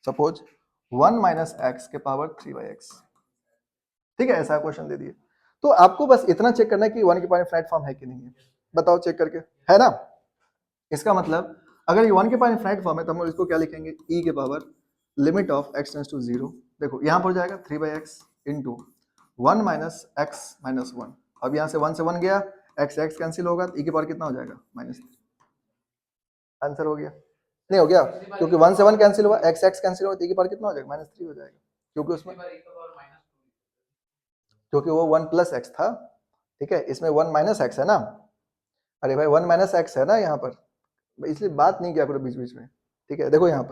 सपोज 1 माइनस एक्स के पावर 3/x, ठीक है, ऐसा क्वेश्चन दे दिए। तो आपको बस इतना चेक करना है कि 1 की पावर इनफाइनाइट फॉर्म है कि नहीं है, बताओ चेक करके, है ना। इसका मतलब अगर ये 1 के पावर इनफाइनाइट फॉर्म है तो हम इसको क्या लिखेंगे, e के power limit of x tends to 0, देखो यहाँ पर हो जाएगा 3/x into 1 minus x minus 1, अब यहाँ से 1 से 1 गया, x x कैंसिल होगा, तो e के पावर कितना हो जाएगा -3, आंसर हो गया, नहीं हो गया, क्योंकि 1 से 1 कैंसिल हुआ, x x कैंसिल हुआ, तो e के पावर कितना हो जाएगा -3 हो जाएगा, क्योंकि उसमें क्योंकि वो 1 प्लस एक्स था, ठीक है, इसमें 1 माइनस एक्स है ना, अरे भाई 1 माइनस एक्स है ना यहाँ पर, इसलिए बात नहीं किया करो बीच बीच में, ठीक है। देखो यहाँ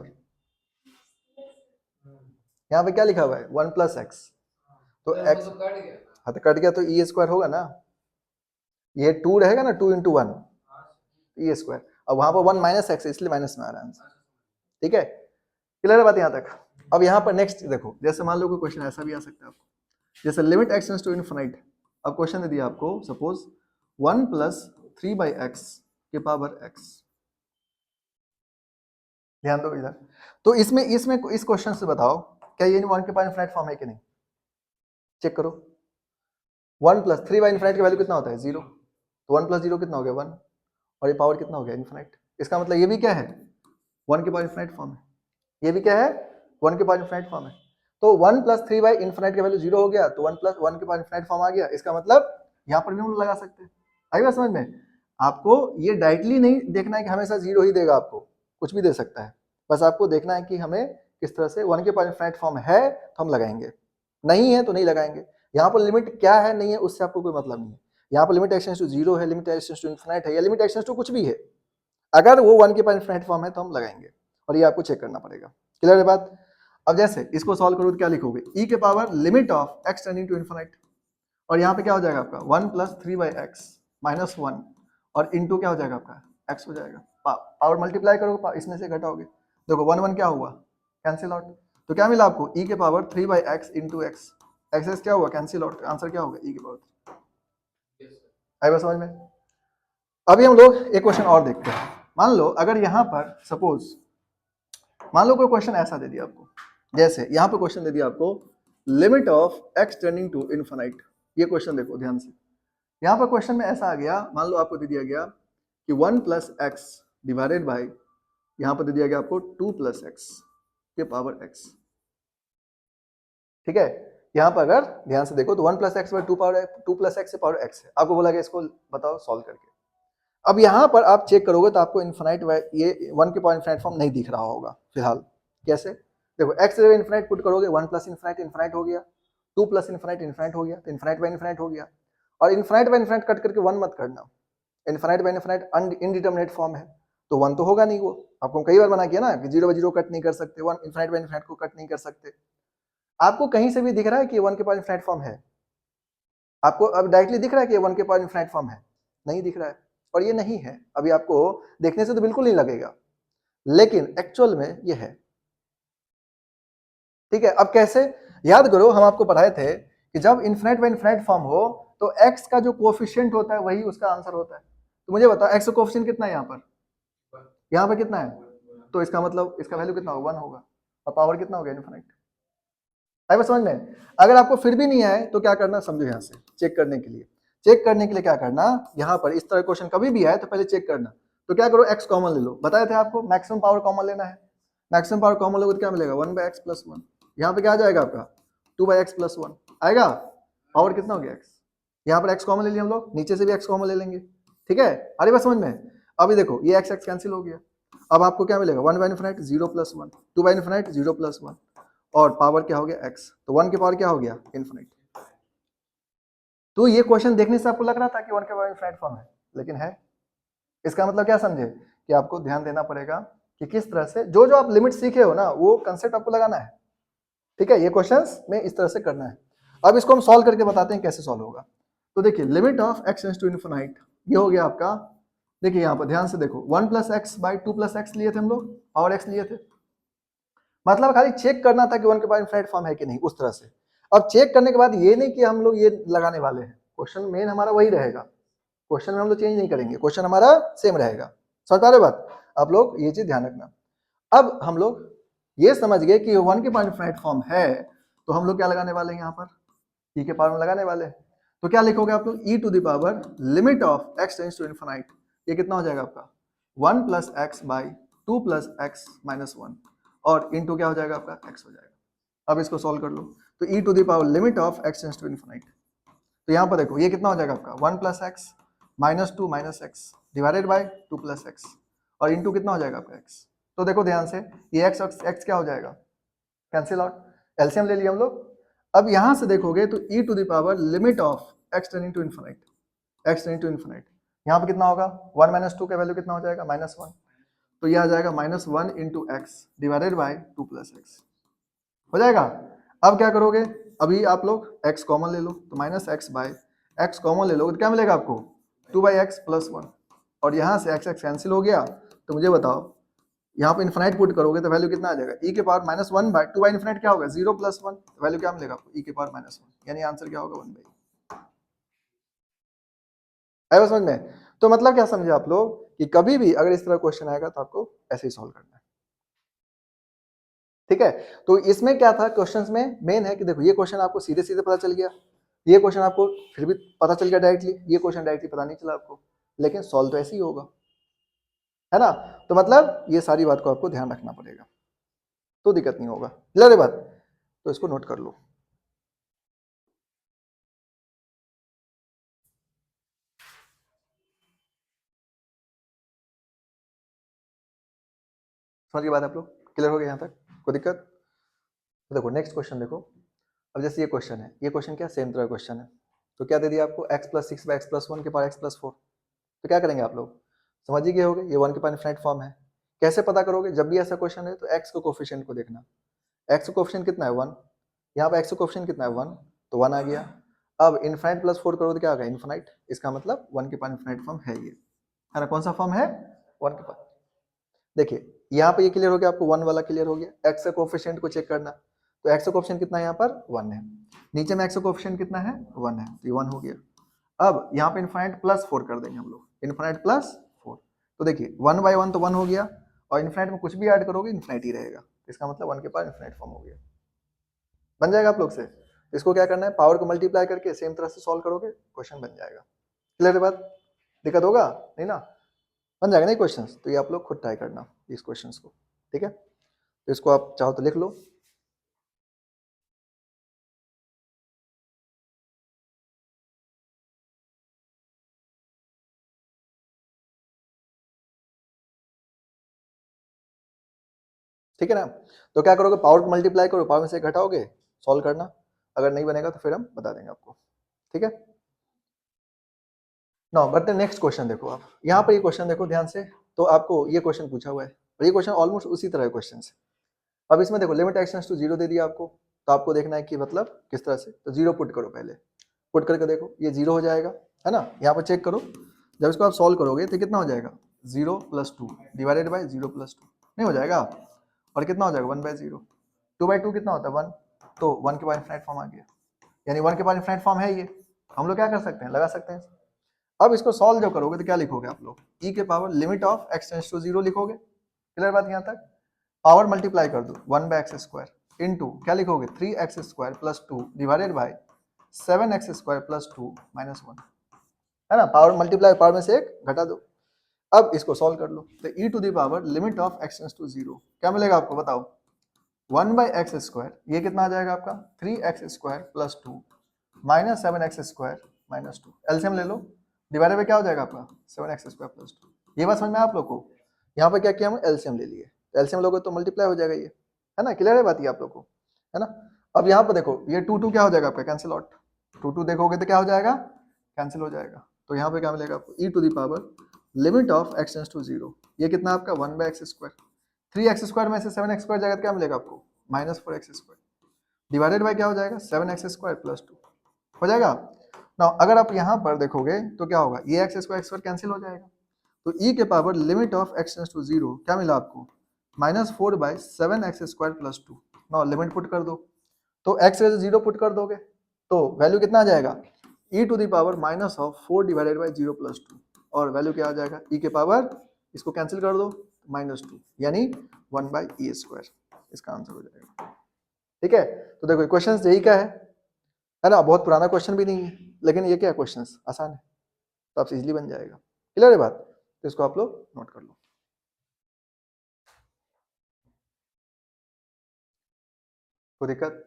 पे क्या लिखा हुआ है 1 प्लस एक्स, तो एक्स हाँ तो कट गया, तो ई स्क्वायर होगा ना, ये 2 रहेगा ना, 2 इंटू 1 ई स्क्वायर, अब वहां पर 1 माइनस एक्स इसलिए माइनस में आ रहा है आंसर, ठीक है, क्लियर है बात यहाँ तक। अब यहाँ पर नेक्स्ट देखो, जैसे मान लो कोई क्वेश्चन ऐसा भी आ सकता है आपको, जैसे limit x tends to infinite, अब क्वेश्चन दे दिया आपको सपोज 1 प्लस 3/x के पावर x, ध्यान दो इधर, तो इसमें इस क्वेश्चन से बताओ क्या ये 1 के पावर इनफिनिट फॉर्म है कि नहीं, चेक करो। 1 प्लस 3/इनफिनिट की वैल्यू कितना होता है 0, तो 1 प्लस 0 कितना हो गया 1, और ये पावर कितना हो गया इनफिनिट, इसका मतलब ये भी क्या है 1 के पावर इनफिनिट फॉर्म है, ये भी क्या है 1 के पावर इनफिनिट फॉर्म है। तो 1 प्लस 3/इनफिनिट की वैल्यू 0 हो गया, तो 1 प्लस 1 के पावर इनफिनिट फॉर्म आ गया, इसका मतलब यहाँ पर भी हम लगा सकते हैं, आई बात समझ में। आपको ये डायरेक्टली नहीं देखना है कि हमेशा 0 ही देगा, आपको कुछ भी दे सकता है, बस आपको देखना है कि हमें किस तरह से 1 के पावर इनफिनिट फॉर्म है तो हम लगाएंगे, नहीं है तो नहीं लगाएंगे। यहाँ पर लिमिट क्या है नहीं है उससे आपको कोई मतलब नहीं है, यहाँ पर लिमिट x टेंड्स टू 0 है, limit x tends to infinite है, या लिमिट x टेंड्स टू कुछ भी है, अगर वो 1 के पावर इनफिनिट फॉर्म है तो हम लगाएंगे, और ये आपको चेक करना पड़ेगा, क्लियर है बात। अब जैसे इसको सॉल्व करो तो क्या लिखोगे, e के power limit of x tending to infinite, और यहाँ पे क्या हो जाएगा आपका 1 प्लस 3/x माइनस 1, और इनटू क्या हो जाएगा आपका x हो जाएगा, पावर मल्टीप्लाई करोगे इसमें से घटाओगे, देखो 1 1 क्या हुआ कैंसिल आउट, तो क्या मिला आपको e के power 3/x into x, x क्या हुआ कैंसिल आउट, आंसर क्या होगा e के पावर, आई बात समझ में। अभी हम लोग एक क्वेश्चन और देखते हैं, मान लो अगर यहाँ पर सपोज मान लो कोई क्वेश्चन ऐसा दे दिया आपको, जैसे यहाँ पे क्वेश्चन दे दिया आपको limit of x tending to infinite, ये क्वेश्चन देखो ध्यान से, यहाँ पर क्वेश्चन में ऐसा आ गया, मान लो आपको दे दिया गया कि 1 प्लस एक्स डिवाइडेड बाई, यहाँ पर दे दिया गया आपको 2 प्लस एक्स के पावर x, ठीक है। यहाँ पर अगर ध्यान से देखो तो 1 plus x by 2 plus x से पावर x है, आपको बोला गया इसको बताओ सॉल्व करके। अब यहाँ पर आप चेक करोगे तो आपको इनफिनिट ये 1 के पावर इनफिनिट फॉर्म नहीं दिख रहा होगा फिलहाल, कैसे, देखो x जगह इनफिनिट पुट करोगे 1 प्लस इनफिनिट इनफिनिट हो गया, 2 प्लस इनफिनिट इनफिनिट हो गया, तो इनफिनिट बाय इनफिनिट हो गया, और इनफिनिट बाय इनफिनिट कट करके 1 मत करना, infinite by infinite indeterminate form है, तो 1 तो होगा नहीं, वो आपको कई बार मना किया ना कि 0 बाय 0 कट नहीं कर सकते, 1 इनफिनिट बाय इनफिनिट को कट नहीं कर सकते। आपको कहीं से भी दिख रहा है कि 1 के पावर इनफिनिट फॉर्म है, आपको अब डायरेक्टली दिख रहा है कि 1 के पावर इनफिनिट फॉर्म है, नहीं दिख रहा है, और ये नहीं है, अभी आपको देखने से तो बिल्कुल नहीं लगेगा, लेकिन एक्चुअल में ये है, ठीक है। अब कैसे, याद करो हम आपको पढ़ाए थे कि जब इनफिनिट बाय इनफिनिट फॉर्म हो तो x का जो कोएफिशिएंट होता है वही उसका आंसर होता है, तो मुझे बताओ x का कोएफिशिएंट कितना है यहाँ पर कितना है, तो इसका मतलब इसका वैल्यू कितना होगा 1 होगा, और पावर कितना हो गया इनफिनिट, आई बात समझ में। अगर आपको फिर भी नहीं आए तो क्या करना समझो, यहाँ से चेक करने के लिए क्या करना, यहाँ पर इस तरह क्वेश्चन कभी भी आए तो पहले चेक करना, तो क्या करो x कॉमन ले लो, बताए थे आपको मैक्सिमम पावर कॉमन लेना है, मैक्सिमम पावर कॉमन लोगे तो क्या मिलेगा 1/x प्लस 1, यहाँ पे क्या आ जाएगा आपका 2/x प्लस 1 आएगा, पावर कितना हो गया x, यहाँ पर x कॉमन ले लिया हम लोग, नीचे से भी x कॉमन ले लेंगे, ठीक है, अरे बस समझ में। अभी देखो ये x कैंसिल हो गया, अब आपको क्या मिलेगा 1 by infinite 0 plus 1, 2 by infinite 0 plus 1, और पावर क्या हो गया x, तो 1 की पावर क्या हो गया इनफिनिट। तो ये क्वेश्चन देखने से आपको लग रहा था कि 1 के पावर इनफिनिट फॉर्म है, लेकिन है। इसका मतलब क्या समझे कि आपको ध्यान देना पड़ेगा कि किस तरह से जो जो आप लिमिट सीखे हो ना वो कंसेप्ट आपको लगाना है, ठीक है। ये क्वेश्चंस में इस तरह से करना है। अब इसको हम सॉल्व करके बताते हैं कैसे सॉल्व होगा। तो देखिए limit of x tends to infinite, ये हो गया आपका। देखिए यहाँ पर ध्यान से देखो 1 plus x by 2 plus x लिए थे हम लोग, और x लिए थे, मतलब खाली चेक करना था कि 1 के पावर इनफिनिट फॉर्म है कि नहीं, उस तरह से। अब चेक करने के बाद ये नहीं कि हम लोग ये लगाने वाले हैं, क्वेश्चन मेन हमारा वही रहेगा, क्वेश्चन में हम लोग चेंज नहीं करेंगे, क्वेश्चन हमारा सेम रहेगा। समझ पा रहे बात आप लोग, ये चीज ध्यान रखना। अब हम लोग ये समझ गए कि 1 के पावर इनफिनिट फॉर्म है, तो हम लोग क्या लगाने वाले हैं यहाँ पर, e के पावर में लगाने वाले हैं। तो क्या लिखोगे आप लोग, e to the power limit of x tends to infinite, ये कितना हो जाएगा आपका 1 plus x by 2 plus x minus 1, और इनटू क्या हो जाएगा आपका x हो जाएगा। अब इसको सॉल्व कर लो, तो e to the power limit of x tends to infinite, तो यहाँ पर देखो ये कितना हो जाएगा आपका 1 plus x minus 2 minus x divided by 2 plus x, और इनटू कितना हो जाएगा आपका x। तो देखो ध्यान से ये x और x क्या हो जाएगा, कैंसिल आउट, एलसीएम ले लिया हम लोग। अब यहां से देखोगे तो e to the power limit of x tending to infinite, x tending to infinite, यहाँ पे कितना होगा 1 माइनस 2 का वैल्यू कितना हो जाएगा -1, तो यह आ जाएगा -1 into x divided by 2 plus x हो जाएगा। अब क्या करोगे, अभी आप लोग x कॉमन ले लो, तो minus x by x common ले लो तो क्या मिलेगा आपको 2 बाई एक्स प्लस 1, और यहाँ से x कैंसिल हो गया। तो मुझे बताओ यहाँ पे इनफिनिट पुट करोगे तो वैल्यू कितना आ जाएगा, e के पावर -1 बाई 2 बाई इनफिनिट क्या होगा 0 प्लस 1, वैल्यू क्या मिलेगा आपको e के पावर -1, यानी आंसर क्या होगा 1 बाई। आया समझ में। तो मतलब क्या समझे आप लोग कि कभी भी अगर इस तरह क्वेश्चन आएगा तो आपको ऐसे ही सॉल्व करना है, ठीक है। तो इसमें क्या था क्वेश्चंस में मेन है कि देखो ये क्वेश्चन आपको सीधे सीधे पता चल गया, ये क्वेश्चन आपको फिर भी पता चल गया डायरेक्टली, ये क्वेश्चन डायरेक्टली पता नहीं चला आपको, लेकिन सॉल्व तो ऐसे ही होगा, है ना। तो मतलब ये सारी बात को आपको ध्यान रखना पड़ेगा, तो दिक्कत नहीं होगा। क्लियर है बात, तो इसको नोट कर लो। समझ गए बात आप लोग, क्लियर हो गया यहाँ तक, कोई दिक्कत। तो देखो नेक्स्ट क्वेश्चन देखो, अब जैसे ये क्वेश्चन है, ये क्वेश्चन क्या सेम तरह क्वेश्चन है, तो क्या दे दिया आपको x plus 6 by x plus 1 के पावर x प्लस 4, तो क्या करेंगे आप लोग, समझ ही गए होगे ये 1 के पावर इनफिनिट फॉर्म है। कैसे पता करोगे, जब भी ऐसा क्वेश्चन है तो x को कोफिशिएंट को देखना, x का कोफिशिएंट कितना है 1, यहाँ पे x का कोफिशिएंट कितना है 1, तो 1 आ गया। अब इनफिनिट प्लस 4 करोगे तो क्या होगा इनफिनिट, इसका मतलब 1 के पावर इनफिनिट फॉर्म है ये, है ना। कौन सा फॉर्म है 1 के पावर। देखिए यहाँ पे ये क्लियर हो गया आपको, 1 वाला क्लियर हो गया। x का कोफिशिएंट को चेक करना, तो x का कोफिशिएंट कितना है यहाँ पर 1 है, नीचे में x का कोफिशिएंट कितना है 1 है, तो ये 1 हो गया। अब यहाँ पे इनफिनिट प्लस 4 कर देंगे हम लोग, इनफिनिट प्लस 4, तो देखिए 1 बाई 1 तो 1 हो गया, और इनफिनिट में कुछ भी ऐड करोगे इनफिनिट ही रहेगा, इसका मतलब 1 के पावर इनफिनिट फॉर्म हो गया, बन जाएगा आप लोग से। इसको क्या करना है, पावर को मल्टीप्लाई करके सेम तरह से सॉल्व करोगे क्वेश्चन बन जाएगा। क्लियर है बात, दिक्कत होगा नहीं ना, बन जाएगा नहीं क्वेश्चंस। तो ये आप लोग खुद ट्राई करना इस क्वेश्चंस को, ठीक है। तो इसको आप चाहो तो लिख लो। ठीक है ना, तो क्या करोगे, पावर को मल्टीप्लाई करो, पावर में से घटाओगे, सॉल्व करना, अगर नहीं बनेगा तो फिर हम बता देंगे आपको, ठीक है। नाउ बढ़ते हैं नेक्स्ट क्वेश्चन। देखो आप यहाँ पर ये क्वेश्चन देखो ध्यान से, तो आपको ये क्वेश्चन पूछा हुआ है, और ये क्वेश्चन ऑलमोस्ट उसी तरह क्वेश्चन है। अब इसमें देखो लिमिट एक्स टेंड्स टू 0 दे दिया आपको, तो आपको देखना है कि मतलब किस तरह से, तो 0 पुट करो, पहले पुट करके देखो ये 0 हो जाएगा, है ना। यहाँ पर चेक करो, जब इसको आप सॉल्व करोगे तो कितना हो जाएगा 0 प्लस 2 डिवाइडेड बाई 0 प्लस 2 नहीं हो जाएगा, और कितना हो जाएगा 1 बाई 0, 2 बाई 2 कितना होता है 1, तो 1 के पावर इनफिनिट फॉर्म आ गया, यानी 1 के पावर इनफिनिट फॉर्म है ये। हम लोग क्या कर सकते हैं, लगा सकते हैं। अब इसको सॉल्व जो करोगे तो क्या लिखोगे आप लोग, e के power limit of x tends to 0 लिखोगे। क्लियर बात यहाँ तक, पावर मल्टीप्लाई कर दो 1 बाई एक्स स्क्वायर इंटू क्या लिखोगे 3x square plus 2 divided by 7x square plus 2 minus 1, है ना। पावर मल्टीप्लाई, पावर में से एक घटा दो। अब इसको सॉल्व कर लो, तो e to the power limit of x tends to 0 क्या मिलेगा आपको बताओ, 1 बाई एक्स स्क्वायर, ये कितना आ जाएगा आपका 3x square plus 2 minus 7x square -2 LCM ले लो, डिवाइडेड बाय क्या हो जाएगा आपका 7x² + 2। ये बात समझ में आप लोग को? यहाँ पर क्या किया हम एलसीएम ले लिए, एलसीएम लोगे तो मल्टीप्लाई हो जाएगा ये, है ना? क्लियर है बात ये आप लोग को, है ना? अब यहाँ पर देखो ये 2 क्या हो जाएगा आपका कैंसिल आउट, 2 देखोगे तो क्या हो जाएगा कैंसिल हो जाएगा। तो यहाँ पे क्या मिलेगा आपको e⁻ limit of x tends to 0, ये कितना आपका 1/x², 3x² में से 7x² जाएगा तो क्या मिलेगा आपको -4x², डिवाइडेड बाय क्या हो जाएगा 7x² + 2 हो जाएगा। नाउ अगर आप यहाँ पर देखोगे तो क्या होगा, ये x² कैंसिल हो जाएगा, तो e⁻ limit of x tends to 0 क्या मिला आपको -4/7x² + 2। नाउ लिमिट पुट कर दो, तो x 0 पुट कर दोगे तो वैल्यू कितना आ जाएगा e⁻⁻4 डिवाइडेड बाय 0 + 2, और वैल्यू क्या आ जाएगा e⁻, इसको कैंसिल कर दो -2 यानी 1/e², इसका आंसर हो जाएगा। ठीक है, तो देखो क्वेश्चन यही का है ना? बहुत पुराना क्वेश्चन भी नहीं है, लेकिन ये क्या क्वेश्चन आसान है, तो आपसे इजीली बन जाएगा। क्लियर है बात? तो इसको आप लोग नोट कर लो। कोई दिक्कत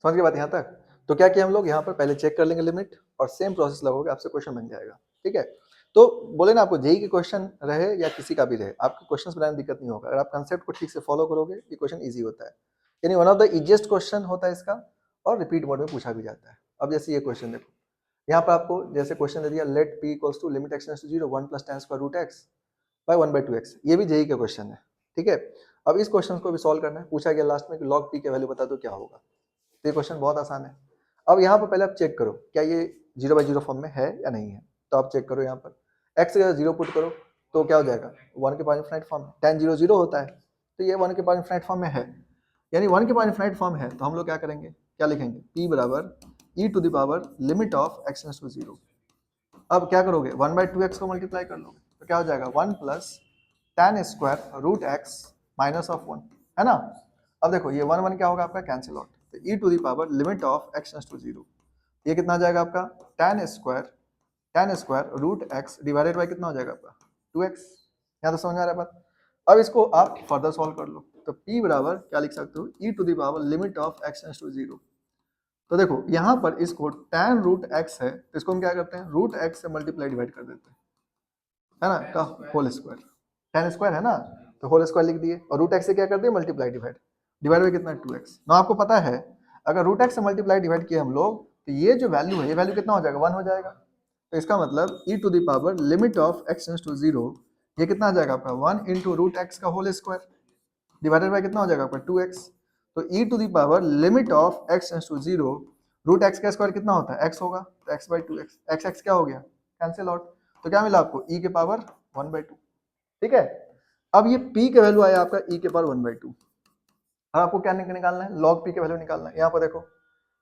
समझ के बात यहाँ तक? तो क्या किया हम लोग यहाँ पर पहले चेक कर लेंगे लिमिट, और सेम प्रोसेस लगोगे आपसे क्वेश्चन बन जाएगा। ठीक है, तो बोले ना आपको जेई के क्वेश्चन रहे या किसी का भी रहे, आपको क्वेश्चन बनाने में दिक्कत नहीं होगा, अगर आप कंसेप्ट को ठीक से फॉलो करोगे ये क्वेश्चन ईजी होता है, यानी one of the easiest question होता है इसका, और रिपीट मोड में पूछा भी जाता है। अब जैसे ये क्वेश्चन देखो, यहाँ पर आपको जैसे क्वेश्चन दे दिया let p equals to limit x tends to 0 1 + tan² x by 1/2x, ये भी जेई का क्वेश्चन है। ठीक है, अब इस क्वेश्चन को भी सॉल्व करना है, पूछा गया लास्ट में कि log p की वैल्यू बता दो क्या होगा, तो ये क्वेश्चन बहुत आसान है। अब यहाँ पर पहले आप चेक करो क्या ये 0/0 फॉर्म में है या नहीं है, तो आप चेक करो यहाँ पर x की जगह 0 पुट करो तो क्या हो जाएगा 1 के पावर इनफिनाइट फॉर्म, tan 0 0 होता है, तो ये 1 के पावर इनफिनाइट फॉर्म में है, यानी 1 के पावर इनफिनाइट फॉर्म है, तो हम लोग क्या करेंगे, क्या लिखेंगे p = limit of x tends to 0। अब क्या करोगे 1/2x को मल्टीप्लाई कर लोगे तो क्या हो जाएगा 1 + tan² (-1) है ना? अब देखो ये 1 क्या होगा आपका कैंसिल आउट, तो e⁻ limit of x tends to 0, ये कितना आ जाएगा आपका tan² (√x) डिवाइडेड बाय कितना हो जाएगा आपका 2x। यहाँ तो समझ में आ रहा है बात? अब इसको आप फर्दर सॉल्व कर लो, तो p बराबर क्या लिख सकते हो e⁻ limit of x tends to 0। तो देखो यहाँ पर इसको tan√x है, तो इसको हम क्या करते हैं √x से मल्टीप्लाई डिवाइड कर देते हैं, है ना, का होल स्क्वायर, tan² है ना, तो होल स्क्वायर लिख दिए, और √x से क्या कर दिए मल्टीप्लाई डिवाइड, डिवाइड बाय कितना 2x। ना आपको पता है अगर √x से मल्टीप्लाई डिवाइड किए हम लोग तो ये जो वैल्यू है ये वैल्यू कितना हो जाएगा 1 हो जाएगा, तो इसका मतलब e⁻ limit of x tends to 0, ये कितना आ जाएगा आपका 1 × √x का होल स्क्वायर डिवाइडेड बाय कितना हो जाएगा आपका 2x। तो e⁻ limit of x tends to 0, √x का स्क्वायर कितना होता है x होगा, तो x/2x, x क्या हो गया कैंसिल आउट, तो क्या मिला आपको e के पावर 1/2। ठीक है, अब ये p का वैल्यू आया आपका e के पावर 1/2, अब आपको क्या निकालना है log p की वैल्यू निकालना है। यहाँ पर देखो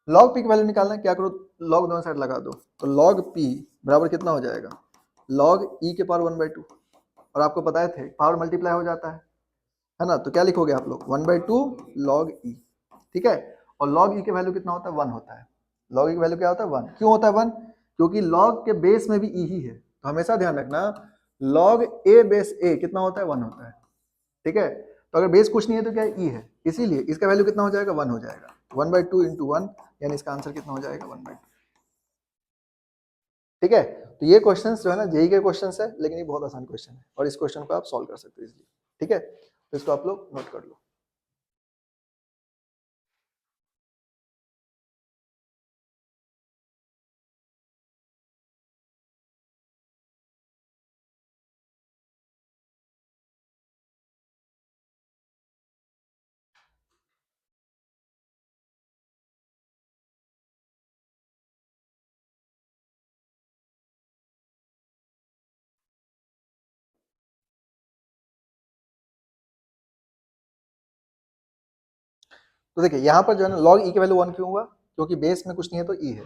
log p की वैल्यू निकालना है, क्या करो log दोनों साइड लगा दो, तो log p बराबर कितना हो जाएगा log e के पावर 1/2, और आपको पता है पावर मल्टीप्लाई हो जाता है ना, तो क्या लिखोगे आप लोग 1/2 log e। ठीक है, और log e की वैल्यू कितना होता है 1 होता है, log e की वैल्यू क्या होता है 1, क्यों होता है 1, क्योंकि log के बेस में भी e ही है, तो हमेशा ध्यान रखना log a बेस a कितना होता है 1 होता है। ठीक है, तो अगर बेस कुछ नहीं है तो क्या e है, इसीलिए इसका वैल्यू कितना हो जाएगा 1 हो जाएगा, 1/2 × 1 यानी इसका आंसर कितना हो जाएगा 1/2। ठीक है, तो ये क्वेश्चंस जो है ना जेई के क्वेश्चंस है, लेकिन ये बहुत आसान क्वेश्चन है और इस क्वेश्चन को आप सॉल्व कर सकते हो इजीली। ठीक है, तो इसको आप लोग नोट कर लो। तो देखिए यहाँ पर जो है ना log e की वैल्यू 1 क्यों हुआ, क्योंकि बेस में कुछ नहीं है तो e है,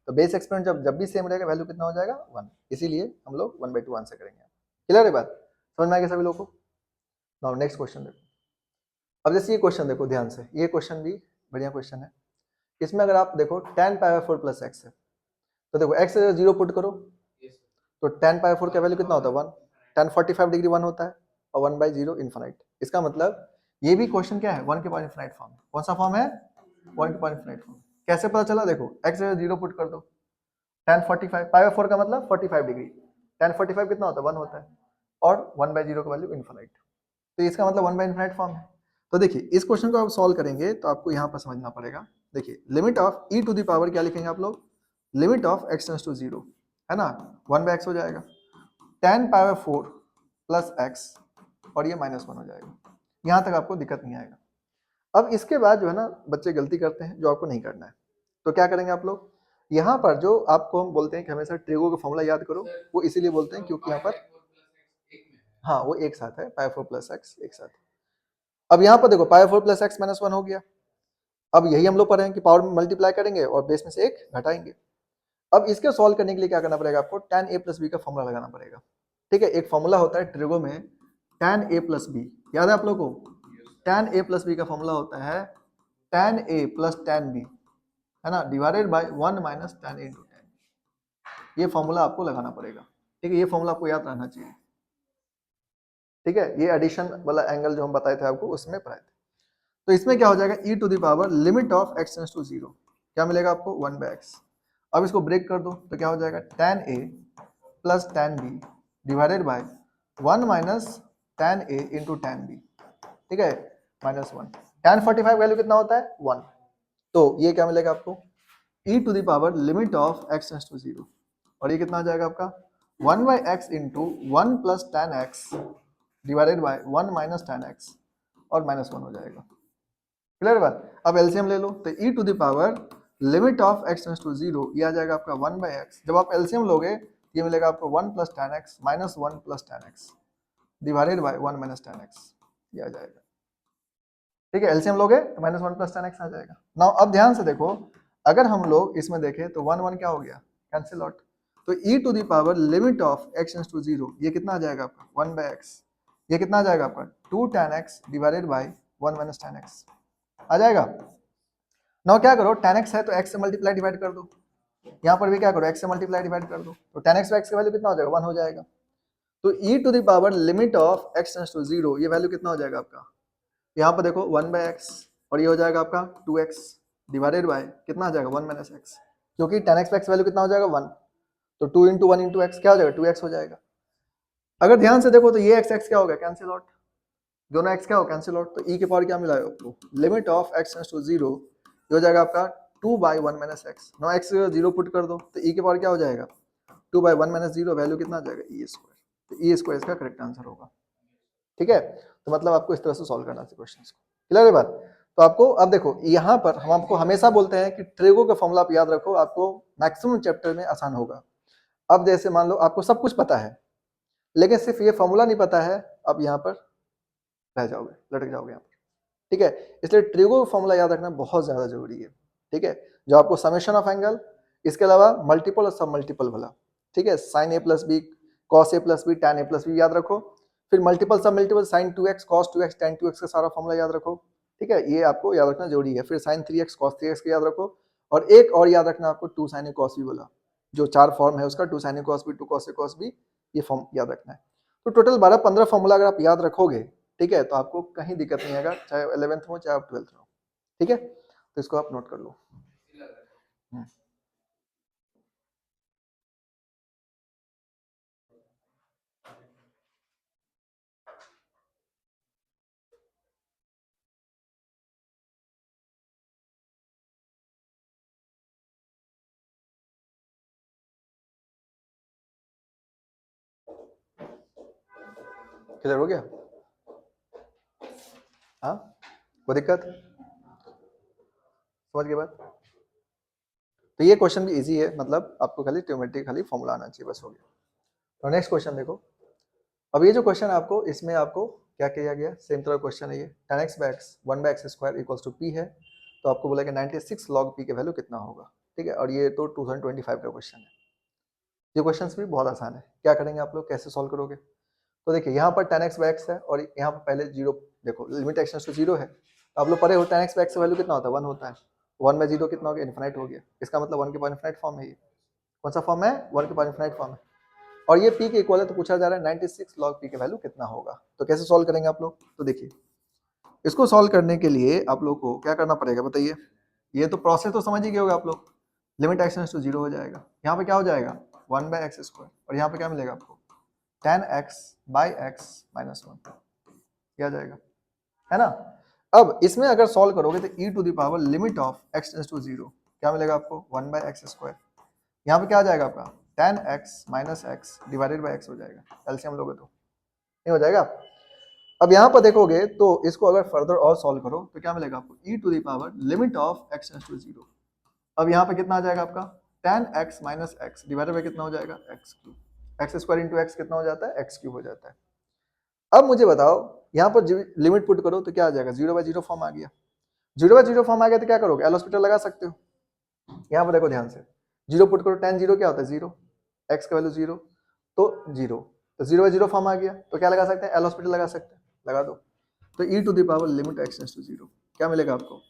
तो बेस एक्सपोनेंट जब भी सेम रहेगा वैल्यू कितना हो जाएगा 1, इसीलिए हम लोग 1/2 आंसर करेंगे। क्लियर है बात, समझ में आ गया सभी लोगों को? नाउ नेक्स्ट क्वेश्चन देखो, अब जैसे ये क्वेश्चन देखो ध्यान से, ये क्वेश्चन भी बढ़िया क्वेश्चन है। इसमें अगर आप देखो tan π/4 + x है, तो देखो x से 0 पुट करो तो tan π/4 का वैल्यू कितना होता है 1, tan 45 डिग्री 1 होता है, और 1/0 इनफाइनाइट। इसका मतलब ये भी क्वेश्चन क्या है 1 के पावर इनफाइनाइट फॉर्म, कौन सा फॉर्म है 1 के पावर इनफाइनाइट फॉर्म। कैसे पता चला, देखो x से 0 पुट कर दो, tan 45, पाई बाय 4 का मतलब 45 डिग्री, tan 45 कितना होता है 1 होता है, और 1/0 का वैल्यू इन्फिनिट, तो इसका मतलब 1/इन्फिनिट फॉर्म है। तो देखिए इस क्वेश्चन को आप सॉल्व करेंगे तो आपको यहाँ पर समझना पड़ेगा, देखिए limit of e to the power क्या लिखेंगे आप लोग, limit of x tends to 0 है ना, 1/x हो जाएगा, tan pi by 4 plus x और ये -1 हो जाएगा, यहाँ तक आपको दिक्कत नहीं आएगा। अब इसके बाद जो है ना बच्चे गलती करते हैं जो आपको नहीं करना है, तो क्या करेंगे आप लोग, यहाँ पर जो आपको हम बोलते हैं कि हमेशा ट्रिगो का फॉर्मूला याद करो, वो इसीलिए बोलते हैं क्योंकि यहाँ पर हाँ वो एक साथ है, पाई 4 प्लस एक्स एक साथ। अब यहाँ पर देखो पाई 4 प्लस एक्स माइनस 1 हो गया, अब यही हम लोग पढ़े हैं कि पावर में मल्टीप्लाई करेंगे और बेस में से एक घटाएंगे। अब इसके सॉल्व करने के लिए क्या करना पड़ेगा आपको, tan a प्लस बी का फॉर्मूला लगाना पड़ेगा, ठीक है। एक फॉर्मूला होता है ट्रिगो में tan a प्लस बी, याद है आप लोगों को, tan a प्लस बी का फॉर्मूला होता है tan a plus tan b, है ना, divided by 1 minus tan a into tan, ये फॉर्मूला आपको लगाना पड़ेगा, ठीक है। ये फॉर्मूला आपको याद रहना चाहिए, ठीक है। ये एडिशन वाला एंगल जो हम बताए थे आपको उसमें पढ़ाए थे। तो इसमें क्या हो जाएगा, e to the power limit of x tends to 0, क्या मिलेगा आपको 1/x। अब इसको ब्रेक कर दो तो क्या हो जाएगा tan a plus tan b divided by 1 minus tan a into tan b, ठीक है, -1। tan 45 वैल्यू कितना होता है 1, तो ये क्या मिलेगा आपको e to the power limit of x tends to 0, और ये कितना आ जाएगा आपका 1/x into 1 plus tan x divided by 1 minus tan x और -1 हो जाएगा, क्लियर बात। अब एलसीएम ले लो तो e to the power limit of x tends to 0, ये आ जाएगा आपका 1/x, जब आप एलसीएम लोगे ये मिलेगा आपको 1 plus tan x minus 1 plus tan x divided by 1 minus tan x, ये आ जाएगा, ठीक है। एलसीएम लोगे तो -1 प्लस tan x आ जाएगा। नाउ अब ध्यान से देखो, अगर हम लोग इसमें देखें तो 1 1 क्या हो गया, कैंसिल आउट, तो e to the power limit of x tends to 0, ये कितना आ जाएगा आपका 1/x, ये कितना आ जाएगा आपका 2 tan x divided by 1 minus tan x आ जाएगा। नाउ क्या करो, tan x है तो x से मल्टीप्लाई डिवाइड कर दो, यहाँ पर भी क्या करो x से मल्टीप्लाई डिवाइड कर दो, तो tan x by x की वैल्यू कितना हो जाएगा 1 हो जाएगा। तो e to the power limit of x tends to 0, ये वैल्यू कितना हो जाएगा आपका, यहाँ पर देखो 1/x और ये हो जाएगा आपका 2x डिवाइडेड बाय कितना आ जाएगा 1 माइनस x, क्योंकि tan x by x value कितना हो जाएगा 1, तो 2 इंटू 1 इंटू x क्या हो जाएगा 2x हो जाएगा। अगर ध्यान से देखो तो ये x क्या हो गया कैंसिल आउट, दोनों x क्या हो कैंसिल आउट, तो e के पावर क्या मिला है आपको limit of x tends to 0, ये हो जाएगा आपका 2 by 1 minus x, no x 0 put कर दो तो e के पावर क्या हो जाएगा 2 बाई 1 माइनस 0, वैल्यू कितना आ जाएगा e स्क्वायर, तो e स्क्वायर इसका करेक्ट आंसर होगा, ठीक है। तो मतलब आपको इस तरह से सॉल्व करना चाहिए क्वेश्चन को, क्लियर है बात। तो आपको अब देखो यहाँ पर हम आपको हमेशा बोलते हैं कि ट्रिगो का फॉर्मूला आप याद रखो, आपको मैक्सिमम चैप्टर में आसान होगा। अब जैसे मान लो आपको सब कुछ पता है लेकिन सिर्फ ये फॉर्मूला नहीं पता है, अब यहाँ पर रह जाओगे, लटक जाओगे यहाँ पर, ठीक है। इसलिए ट्रिगो फॉर्मूला याद रखना बहुत ज्यादा जरूरी है, ठीक है। जो आपको समेशन ऑफ एंगल, इसके अलावा मल्टीपल और सब मल्टीपल वाला, ठीक है, sign A plus B cos A plus B tan A plus B याद रखो, फिर मल्टीपल सब multiple sign 2x cos 2x tan 2x का सारा फॉर्मूला याद रखो, ठीक है, ये आपको याद रखना जरूरी है। फिर साइन 3x कॉस 3x का याद रखो, और एक और याद रखना आपको 2 साइन ए कॉस बी वाला, जो 4 फॉर्म है उसका 2 sign A cos B 2 cos A cos B, ये फॉर्म याद रखना है। तो टोटल 12-15 फॉर्मूला अगर आप याद रखोगे, ठीक है, तो आपको कहीं दिक्कत नहीं आएगा, चाहे 11th हो चाहे आप 12th हो, ठीक है। तो इसको आप नोट कर लो। क्लियर हो गया, हाँ कोई दिक्कत, समझ गए बात। तो ये क्वेश्चन भी इजी है, मतलब आपको खाली ट्रिग्नोमेट्री खाली फॉर्मूला आना चाहिए, बस हो गया। तो नेक्स्ट क्वेश्चन देखो, अब ये जो क्वेश्चन है आपको, इसमें आपको क्या किया गया, सेम तरह क्वेश्चन है ये, tan x by x 1/x square equals to p है, तो आपको बोला कि 96 log p के वैल्यू कितना होगा, ठीक है। और ये तो 2025 का क्वेश्चन है। ये क्वेश्चन भी बहुत आसान है, क्या करेंगे आप लोग, कैसे सॉल्व करोगे। तो देखिए यहाँ पर tan x by x है और यहाँ पर पहले जीरो, देखो लिमिट x टेंड्स टू 0 है, तो आप लोग पढ़े हो tan x by x का वैल्यू कितना होता है 1 होता है, 1/0 कितना हो गया इन्फिनिट हो गया, इसका मतलब 1 के पावर इन्फिनिट फॉर्म है, ये कौन सा फॉर्म है 1 के पावर इन्फिनिट फॉर्म है, और ये p के इक्वल है, तो पूछा जा रहा है 96 log p के वैल्यू कितना होगा। तो कैसे सॉल्व करेंगे आप लोग, तो देखिए इसको सॉल्व करने के लिए आप लोग को क्या करना पड़ेगा बताइए, ये तो प्रोसेस तो समझ ही गए होगे आप लोग, लिमिट एक्स टेंड्स टू 0 हो जाएगा। यहाँ पे क्या हो जाएगा 1/x², और यहाँ पे क्या मिलेगा आपको tan x/x - 1 क्या जाएगा, है ना। अब इसमें अगर सॉल्व करोगे तो e to the power limit of x tends to 0 क्या मिलेगा आपको 1/x²। यहाँ पे क्या आ जाएगा आपका tan x - x divided bye x हो जाएगा, एलसीएम लोगे तो नहीं हो जाएगा। अब यहाँ पर देखोगे तो इसको अगर फर्दर और सॉल्व करो तो क्या मिलेगा आपको e to the power limit of x tends to 0। अब यहाँ पे कितना आ जाएगा आपका tan x - x divided bye कितना हो जाएगा x³ x² इंटू x कितना हो जाता है x³ हो जाता है। अब मुझे बताओ यहाँ पर लिमिट पुट करो तो क्या आ जाएगा 0/0 फॉर्म आ गया। 0/0 फॉर्म आ गया तो क्या करोगे एल हॉस्पिटल लगा सकते हो। यहाँ पर देखो ध्यान से 0 पुट करो, tan 0 क्या होता है 0, x का वैल्यू 0 तो 0, तो 0/0 फॉर्म आ गया तो क्या लगा सकते हैं एल हॉस्पिटल लगा सकते हैं, लगा दो। तो e to the power limit x tends to 0 क्या मिलेगा आपको,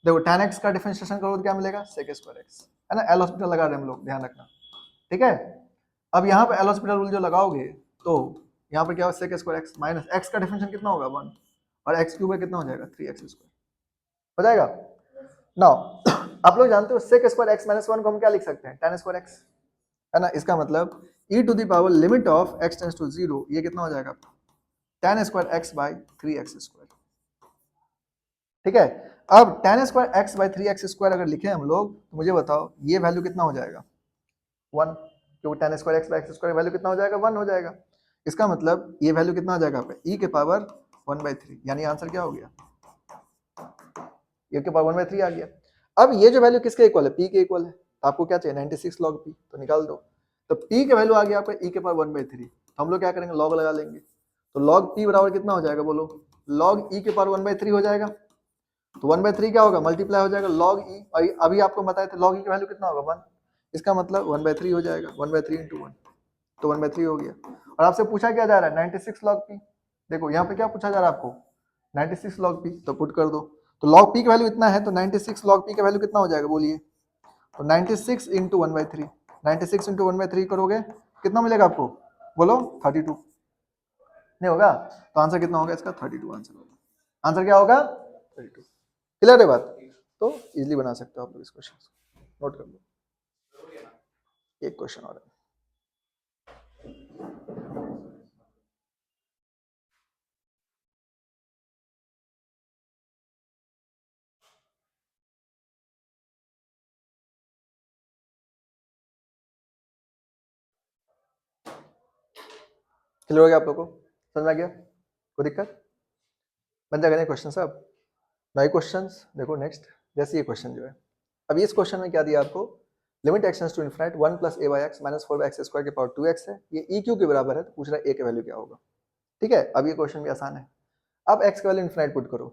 देखो tan x का डिफरेंशिएशन करो तो क्या मिलेगा sec² x, है ना। एल हॉस्पिटल लगा रहे हैं हम लोग, ध्यान रखना, ठीक है। अब यहाँ पे एल हॉस्पिटल रूल जो लगाओगे तो यहाँ पे क्या होगा sec² x माइनस x का डिफरेंशिएशन कितना होगा 1 और x³ कितना हो जाएगा 3x² हो जाएगा। नाउ आप लोग जानते हो sec² x - 1 को हम क्या लिख सकते हैं tan² x, है ना। इसका मतलब e to the power limit of x tends to 0 ये कितना हो जाएगा tan² x/3x², ठीक है। अब tan² x/3x² अगर लिखे हम लोग तो मुझे बताओ ये वैल्यू कितना हो जाएगा 1, क्योंकि tan² x/x² वैल्यू कितना हो जाएगा 1 हो जाएगा। इसका मतलब ये वैल्यू कितना आ जाएगा आपका e के पावर 1/3, यानी आंसर क्या हो गया e के पावर 1/3 आ गया। अब ये जो वैल्यू किसके इक्वल है p के इक्वल है, तो आपको क्या चाहिए 96 log p, तो निकाल दो। तो p के वैल्यू आ गया आपका e के पावर 1/3, तो हम लोग क्या करेंगे लॉग लगा लेंगे। तो log p बराबर कितना हो जाएगा बोलो, log e के पावर 1/3 हो जाएगा। तो 1/3 क्या होगा मल्टीप्लाई हो जाएगा log e, और अभी आपको बताया था log e की वैल्यू कितना होगा 1, इसका मतलब 1/3 हो जाएगा 1/3 × 1 तो 1/3 हो गया। और आपसे पूछा क्या जा रहा है 96 log p, देखो यहाँ पे क्या पूछा जा रहा है आपको 96 log p, तो पुट कर दो। तो log p की वैल्यू इतना है तो 96 log p का वैल्यू कितना हो जाएगा बोलिए, तो 96 × 1/3, 96 × 1/3 करोगे कितना मिलेगा आपको बोलो 32, नहीं होगा तो आंसर कितना होगा इसका 32 आंसर होगा। आंसर क्या होगा 32, क्लियर है बात। तो इजीली बना सकते हो आप लोग इस क्वेश्चन को, नोट कर लो। एक क्वेश्चन और है, क्लियर हो गया आप लोगों को, समझ में आ गया, कोई दिक्कत बन जाएगा नहीं क्वेश्चन सब। नए क्वेश्चंस देखो नेक्स्ट, जैसे ये क्वेश्चन जो है अब इस क्वेश्चन में क्या दिया आपको limit x tends to infinite 1 + a/x - 4/x² के पावर 2x है, ये e क्यू के बराबर है, तो पूछ रहा है a की वैल्यू क्या होगा, ठीक है। अब ये क्वेश्चन भी आसान है। अब x की वैल्यू इनफिनिट पुट करो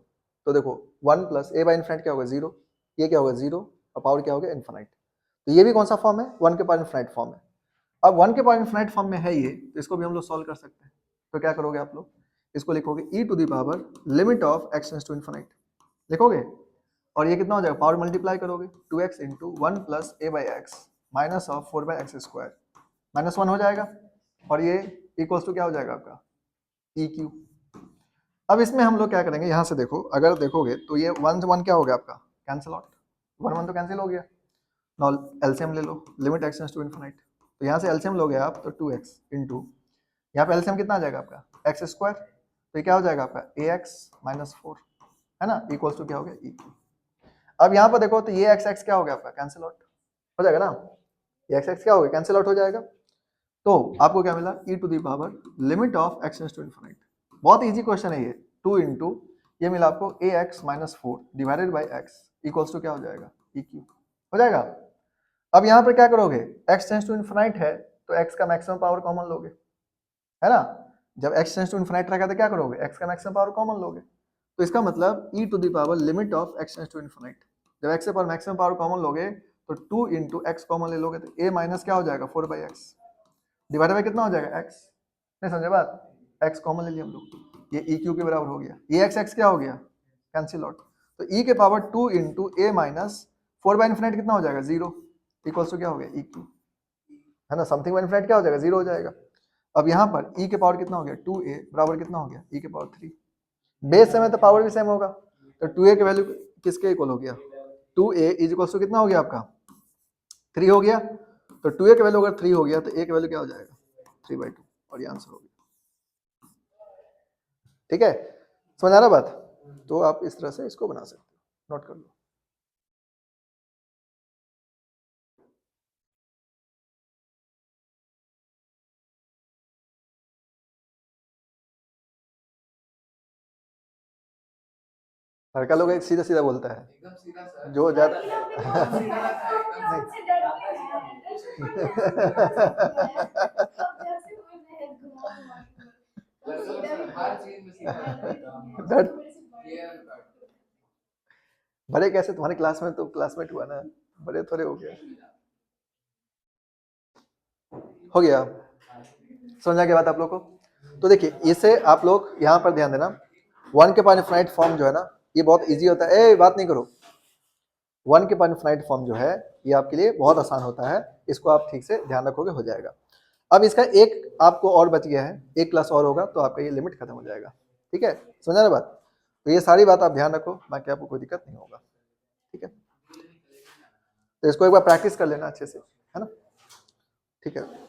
तो देखो 1 + a/∞ क्या होगा 0, ये क्या होगा 0 और पावर क्या होगा इनफिनिट, तो ये भी कौन सा फॉर्म है 1 के पावर इनफिनिट फॉर्म है। अब 1 के पावर इनफिनिट फॉर्म में है ये, तो इसको भी हम लोग सॉल्व कर सकते हैं। तो क्या करोगे आप लोग, इसको लिखोगे e to the power limit of x tends to infinite लिखोगे, और ये कितना हो जाएगा पावर मल्टीप्लाई करोगे 2x × 1 + a/x - 4/x² -1 हो जाएगा, और ये इक्वल्स टू क्या हो जाएगा आपका EQ। अब इसमें हम लोग क्या करेंगे, यहाँ से देखो अगर देखोगे तो ये 1 से 1 क्या हो गया आपका कैंसिल आउट, 1 1 तो कैंसिल हो गया। नाउ एलसीएम ले लो limit x tends to infinite, तो यहाँ से एलसीएम लोगे आप तो 2x इंटू यहाँ पे एलसीएम कितना आ जाएगा आपका x², तो ये क्या हो जाएगा आपका ax - 4, है ना, इक्वल्स टू क्या हो गया EQ। अब यहाँ पर देखो तो ये x क्या हो गया आपका कैंसिल आउट हो जाएगा ना, ये x क्या हो गया कैंसिल आउट हो जाएगा। तो आपको क्या मिला e to the power limit of x tends to infinite, बहुत इजी क्वेश्चन है ये, 2 इंटू ये मिला आपको ax - 4 divided by x equals to क्या हो जाएगा EQ हो जाएगा। अब यहाँ पर क्या करोगे x टेंड्स टू इनफिनिट है तो x का मैक्सिमम पावर कॉमन लोगे, है ना। जब x टेंड्स टू इनफिनिट रहेगा तो क्या करोगे x का मैक्सिमम पावर कॉमन लोगे, तो इसका मतलब e to the power limit of x tends to infinite, जब x से पावर मैक्सिमम पावर कॉमन लोगे तो 2 इंटू x कॉमन ले लोगे तो a माइनस क्या हो जाएगा 4/x डिवाइडेड बाई कितना हो जाएगा x, नहीं समझे बात, x कॉमन ले लिया हम लोग, ये EQ के बराबर हो गया, ये x क्या हो गया कैंसिल आउट, तो e के पावर 2 इंटू a माइनस 4/∞ कितना हो जाएगा 0 इक्वल्स टू क्या हो गया EQ, है ना, समथिंग बाय इनफिनिट क्या हो जाएगा 0 हो जाएगा। अब यहाँ पर e के पावर कितना हो गया 2a बराबर कितना हो गया e के पावर 3, बेस सेम है तो पावर भी सेम होगा, तो 2a की वैल्यू किसके इक्वल हो गया 2a इज इक्वल्स टू कितना हो गया आपका 3 हो गया, तो 2a का वैल्यू अगर 3 हो गया तो a का वैल्यू क्या हो जाएगा 3/2, और ये आंसर हो गया। ठीक है, समझ आ रहा बात? तो आप इस तरह से इसको बना सकते हो, नोट कर लो। लड़का लोग एक सीधा सीधा बोलता है, जो ज्यादा बड़े कैसे, तुम्हारे क्लास में तो क्लासमेट हुआ ना, बड़े थोड़े हो गए। हो गया, समझ आ गया बात आप लोग को? तो देखिए इसे आप लोग यहाँ पर ध्यान देना, 1 के पावर इनफाइनाइट फॉर्म जो है ना, ये बहुत इजी होता है। ए बात नहीं करो, 1 के पावर इनफाइनाइट फॉर्म जो है ये आपके लिए बहुत आसान होता है, इसको आप ठीक से ध्यान रखोगे हो जाएगा। अब इसका एक आपको और बच गया है, एक क्लास और होगा तो आपका ये लिमिट खत्म हो जाएगा। ठीक है, समझा ना बात? तो ये सारी बात आप ध्यान रखो, बाकी आपको कोई दिक्कत नहीं होगा। ठीक है, तो इसको एक बार प्रैक्टिस कर लेना अच्छे से, है ना? ठीक है।